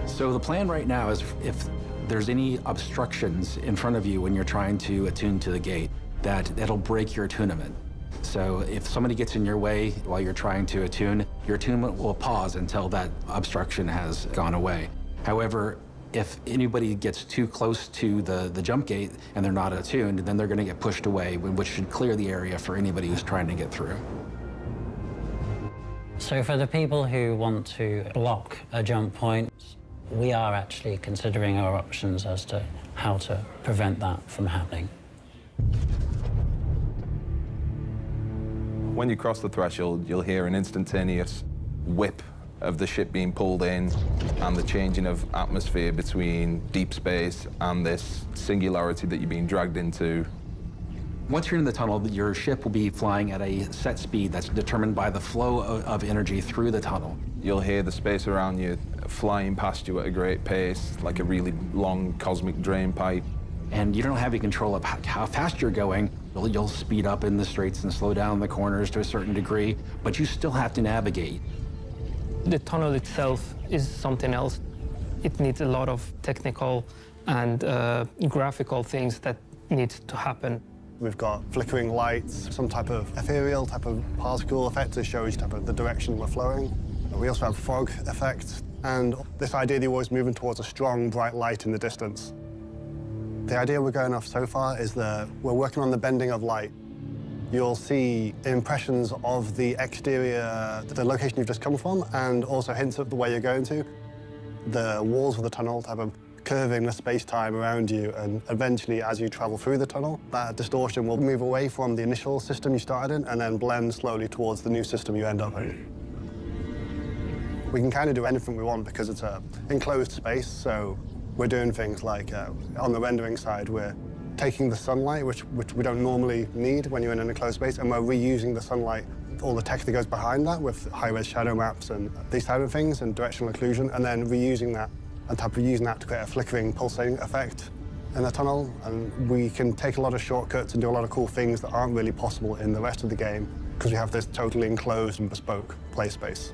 So the plan right now is if there's any obstructions in front of you when you're trying to attune to the gate, that'll break your attunement. So if somebody gets in your way while you're trying to attune, your attunement will pause until that obstruction has gone away. However, if anybody gets too close to the jump gate and they're not attuned, then they're going to get pushed away, which should clear the area for anybody who's trying to get through. So for the people who want to block a jump point, we are actually considering our options as to how to prevent that from happening. When you cross the threshold, you'll hear an instantaneous whip of the ship being pulled in and the changing of atmosphere between deep space and this singularity that you're being dragged into. Once you're in the tunnel, your ship will be flying at a set speed that's determined by the flow of energy through the tunnel. You'll hear the space around you flying past you at a great pace, like a really long cosmic drain pipe. And you don't have any control of how fast you're going. You'll speed up in the straights and slow down the corners to a certain degree, but you still have to navigate. The tunnel itself is something else. It needs a lot of technical and graphical things that needs to happen. We've got flickering lights, some type of ethereal type of particle effect to show you type of the direction we're flowing. We also have fog effects, and this idea that you're always moving towards a strong, bright light in the distance. The idea we're going off so far is that we're working on the bending of light. You'll see impressions of the exterior, the location you've just come from, and also hints at the way you're going to. The walls of the tunnel type of curving the space-time around you, and eventually, as you travel through the tunnel, that distortion will move away from the initial system you started in and then blend slowly towards the new system you end up in. We can kind of do anything we want because it's an enclosed space, so we're doing things like, on the rendering side, we're taking the sunlight, which we don't normally need when you're in an enclosed space, and we're reusing the sunlight, all the text that goes behind that with high-res shadow maps and these type of things, and directional occlusion, and then reusing that to create a flickering, pulsating effect in the tunnel. And we can take a lot of shortcuts and do a lot of cool things that aren't really possible in the rest of the game because we have this totally enclosed and bespoke play space.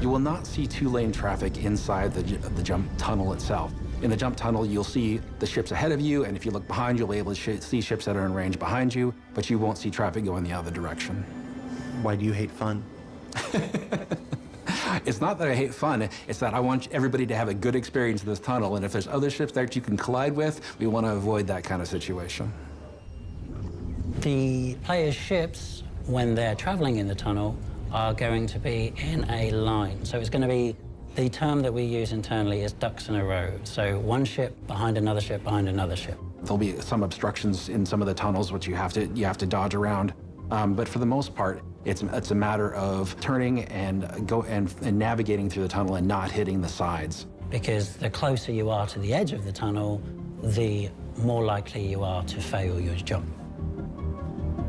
You will not see two-lane traffic inside the jump tunnel itself. In the jump tunnel, you'll see the ships ahead of you, and if you look behind, you'll be able to see ships that are in range behind you, but you won't see traffic going the other direction. Why do you hate fun? It's not that I hate fun, it's that I want everybody to have a good experience in this tunnel, and if there's other ships that you can collide with, we want to avoid that kind of situation. The players' ships, when they're traveling in the tunnel, are going to be in a line. So it's going to be, the term that we use internally is ducks in a row. So one ship behind another ship behind another ship. There'll be some obstructions in some of the tunnels which you have to dodge around. But for the most part, it's a matter of turning and navigating through the tunnel and not hitting the sides. Because the closer you are to the edge of the tunnel, the more likely you are to fail your jump.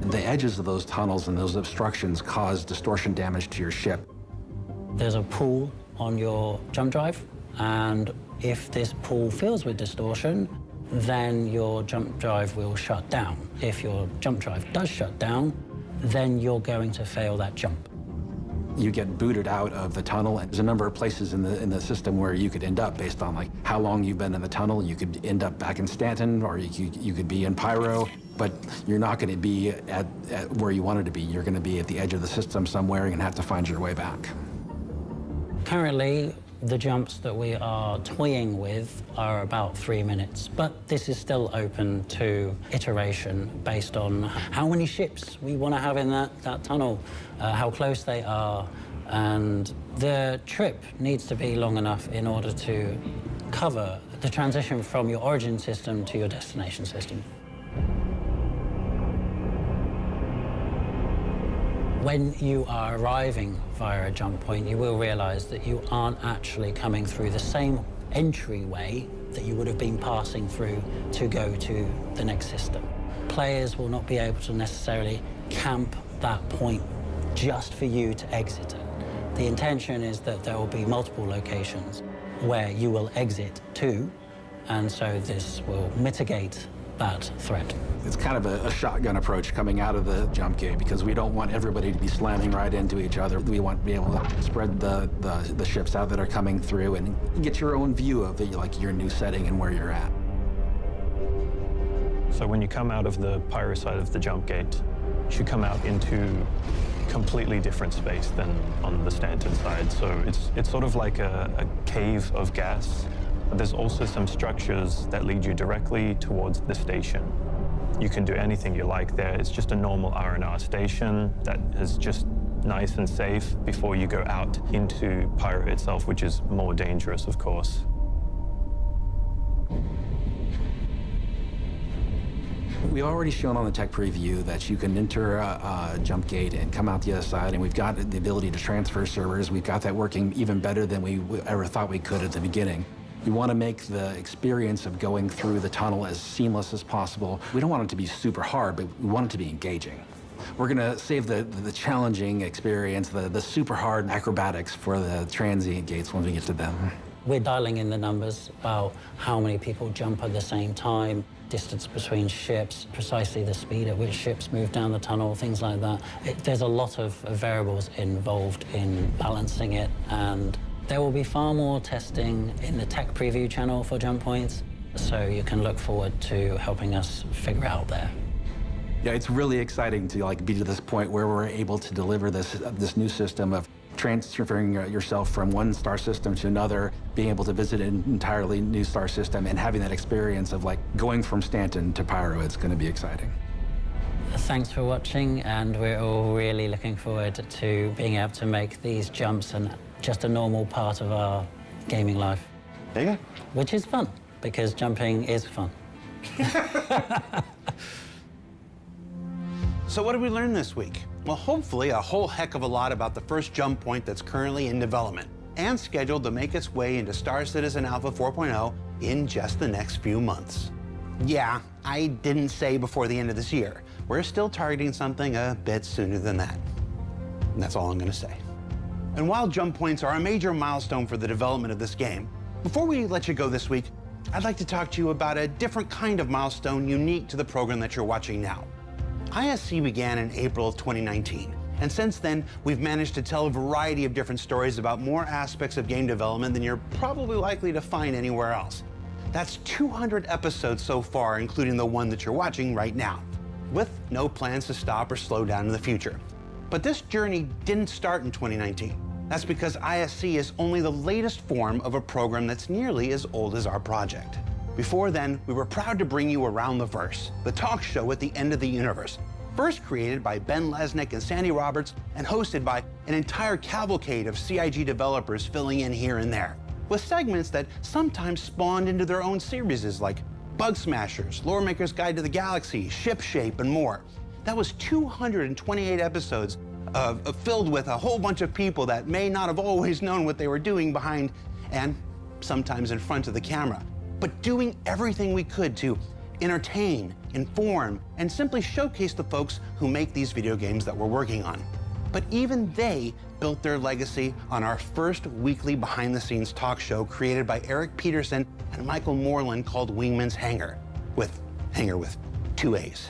The edges of those tunnels and those obstructions cause distortion damage to your ship. There's a pool on your jump drive, and if this pool fills with distortion, then your jump drive will shut down. If your jump drive does shut down, then you're going to fail that jump. You get booted out of the tunnel, and there's a number of places in the system where you could end up based on like how long you've been in the tunnel. You could end up back in Stanton, or you could be in Pyro, but you're not going to be at where you wanted to be. You're going to be at the edge of the system somewhere and have to find your way back. Currently, The jumps that we are toying with are about 3 minutes, but this is still open to iteration based on how many ships we want to have in that tunnel, how close they are, and the trip needs to be long enough in order to cover the transition from your origin system to your destination system. When you are arriving via a jump point, you will realize that you aren't actually coming through the same entryway that you would have been passing through to go to the next system. Players will not be able to necessarily camp that point just for you to exit it. The intention is that there will be multiple locations where you will exit to, and so this will mitigate that threat. It's kind of a shotgun approach coming out of the jump gate because we don't want everybody to be slamming right into each other. We want to be able to spread the ships out that are coming through and get your own view of like your new setting and where you're at. So when you come out of the pyro side of the jump gate, you should come out into completely different space than on the Stanton side. So it's sort of like a cave of gas. There's also some structures that lead you directly towards the station. You can do anything you like there. It's just a normal R&R station that is just nice and safe before you go out into pyro itself, which is more dangerous, of course. We've already shown on the tech preview that you can enter a jump gate and come out the other side, and we've got the ability to transfer servers. We've got that working even better than we ever thought we could at the beginning. We want to make the experience of going through the tunnel as seamless as possible. We don't want it to be super hard, but we want it to be engaging. We're going to save the challenging experience, the super hard acrobatics for the transient gates when we get to them. We're dialing in the numbers about how many people jump at the same time, distance between ships, precisely the speed at which ships move down the tunnel, things like that. There's a lot of variables involved in balancing it, and there will be far more testing in the tech preview channel for jump points, so you can look forward to helping us figure out there. Yeah, it's really exciting to be to this point where we're able to deliver this new system of transferring yourself from one star system to another, being able to visit an entirely new star system, and having that experience of going from Stanton to Pyro. It's going to be exciting. Thanks for watching, and we're all really looking forward to being able to make these jumps and just a normal part of our gaming life. There you go. Which is fun, because jumping is fun. So what did we learn this week? Well, hopefully a whole heck of a lot about the first jump point that's currently in development and scheduled to make its way into Star Citizen Alpha 4.0 in just the next few months. Yeah, I didn't say before the end of this year. We're still targeting something a bit sooner than that. And that's all I'm going to say. And while jump points are a major milestone for the development of this game, before we let you go this week, I'd like to talk to you about a different kind of milestone unique to the program that you're watching now. ISC began in April of 2019, and since then, we've managed to tell a variety of different stories about more aspects of game development than you're probably likely to find anywhere else. That's 200 episodes so far, including the one that you're watching right now, with no plans to stop or slow down in the future. But this journey didn't start in 2019. That's because ISC is only the latest form of a program that's nearly as old as our project. Before then, we were proud to bring you Around the Verse, the talk show at the end of the universe. First created by Ben Lesnick and Sandy Roberts, and hosted by an entire cavalcade of CIG developers filling in here and there, with segments that sometimes spawned into their own series like Bug Smashers, Lore Maker's Guide to the Galaxy, Ship Shape, and more. That was 228 episodes filled with a whole bunch of people that may not have always known what they were doing behind and sometimes in front of the camera, but doing everything we could to entertain, inform, and simply showcase the folks who make these video games that we're working on. But even they built their legacy on our first weekly behind-the-scenes talk show created by Eric Peterson and Michael Moreland called Wingman's Hangar, with Hangar with 2 A's.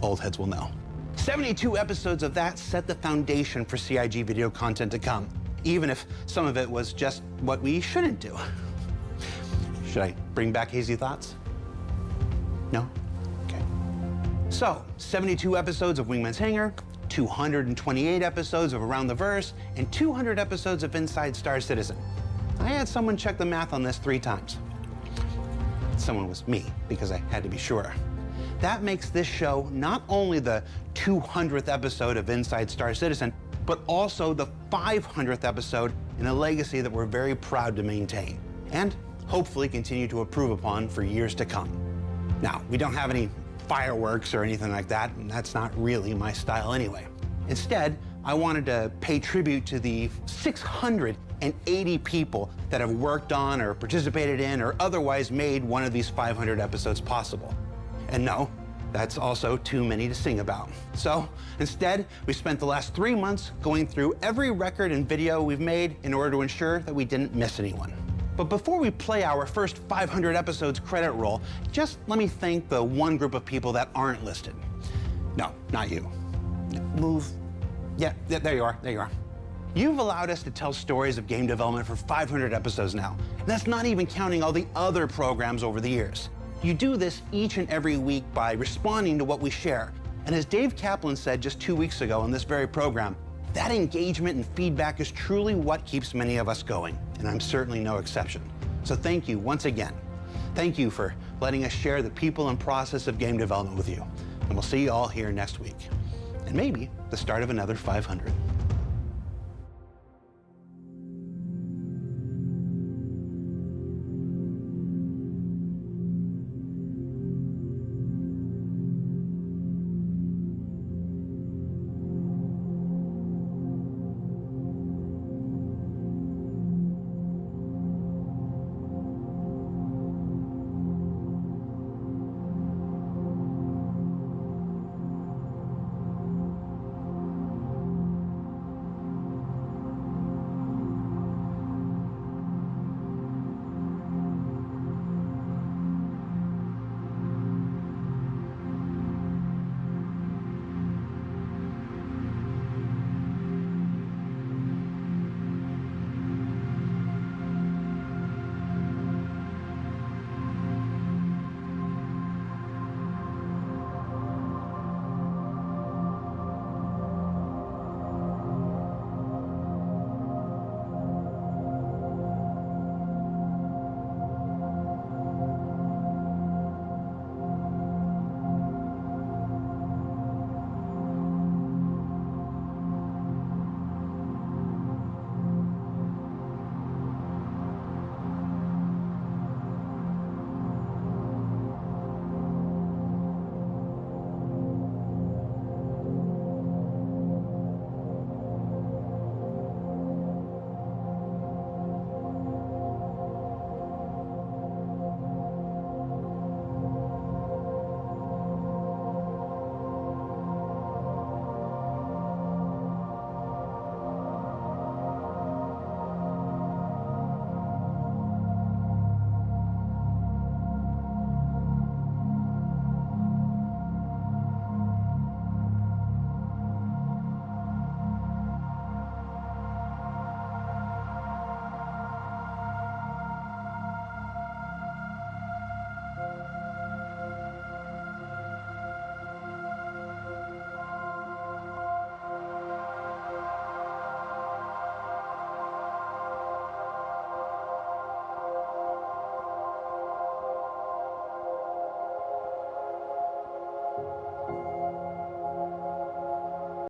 Old heads will know. 72 episodes of that set the foundation for CIG video content to come, even if some of it was just what we shouldn't do. Should I bring back hazy thoughts? No? Okay. So, 72 episodes of Wingman's Hangar, 228 episodes of Around the Verse, and 200 episodes of Inside Star Citizen. I had someone check the math on this 3 times. Someone was me, because I had to be sure. That makes this show not only the 200th episode of Inside Star Citizen, but also the 500th episode in a legacy that we're very proud to maintain, and hopefully continue to improve upon for years to come. Now, we don't have any fireworks or anything like that, and that's not really my style anyway. Instead, I wanted to pay tribute to the 680 people that have worked on or participated in or otherwise made one of these 500 episodes possible. And no, that's also too many to sing about. So instead, we spent the last 3 months going through every record and video we've made in order to ensure that we didn't miss anyone. But before we play our first 500 episodes credit roll, just let me thank the one group of people that aren't listed. No, not you. Move. Yeah, there you are, there you are. You've allowed us to tell stories of game development for 500 episodes now. And that's not even counting all the other programs over the years. You do this each and every week by responding to what we share. And as Dave Kaplan said just 2 weeks ago on this very program, that engagement and feedback is truly what keeps many of us going, and I'm certainly no exception. So thank you once again. Thank you for letting us share the people and process of game development with you. And we'll see you all here next week. And maybe the start of another 500.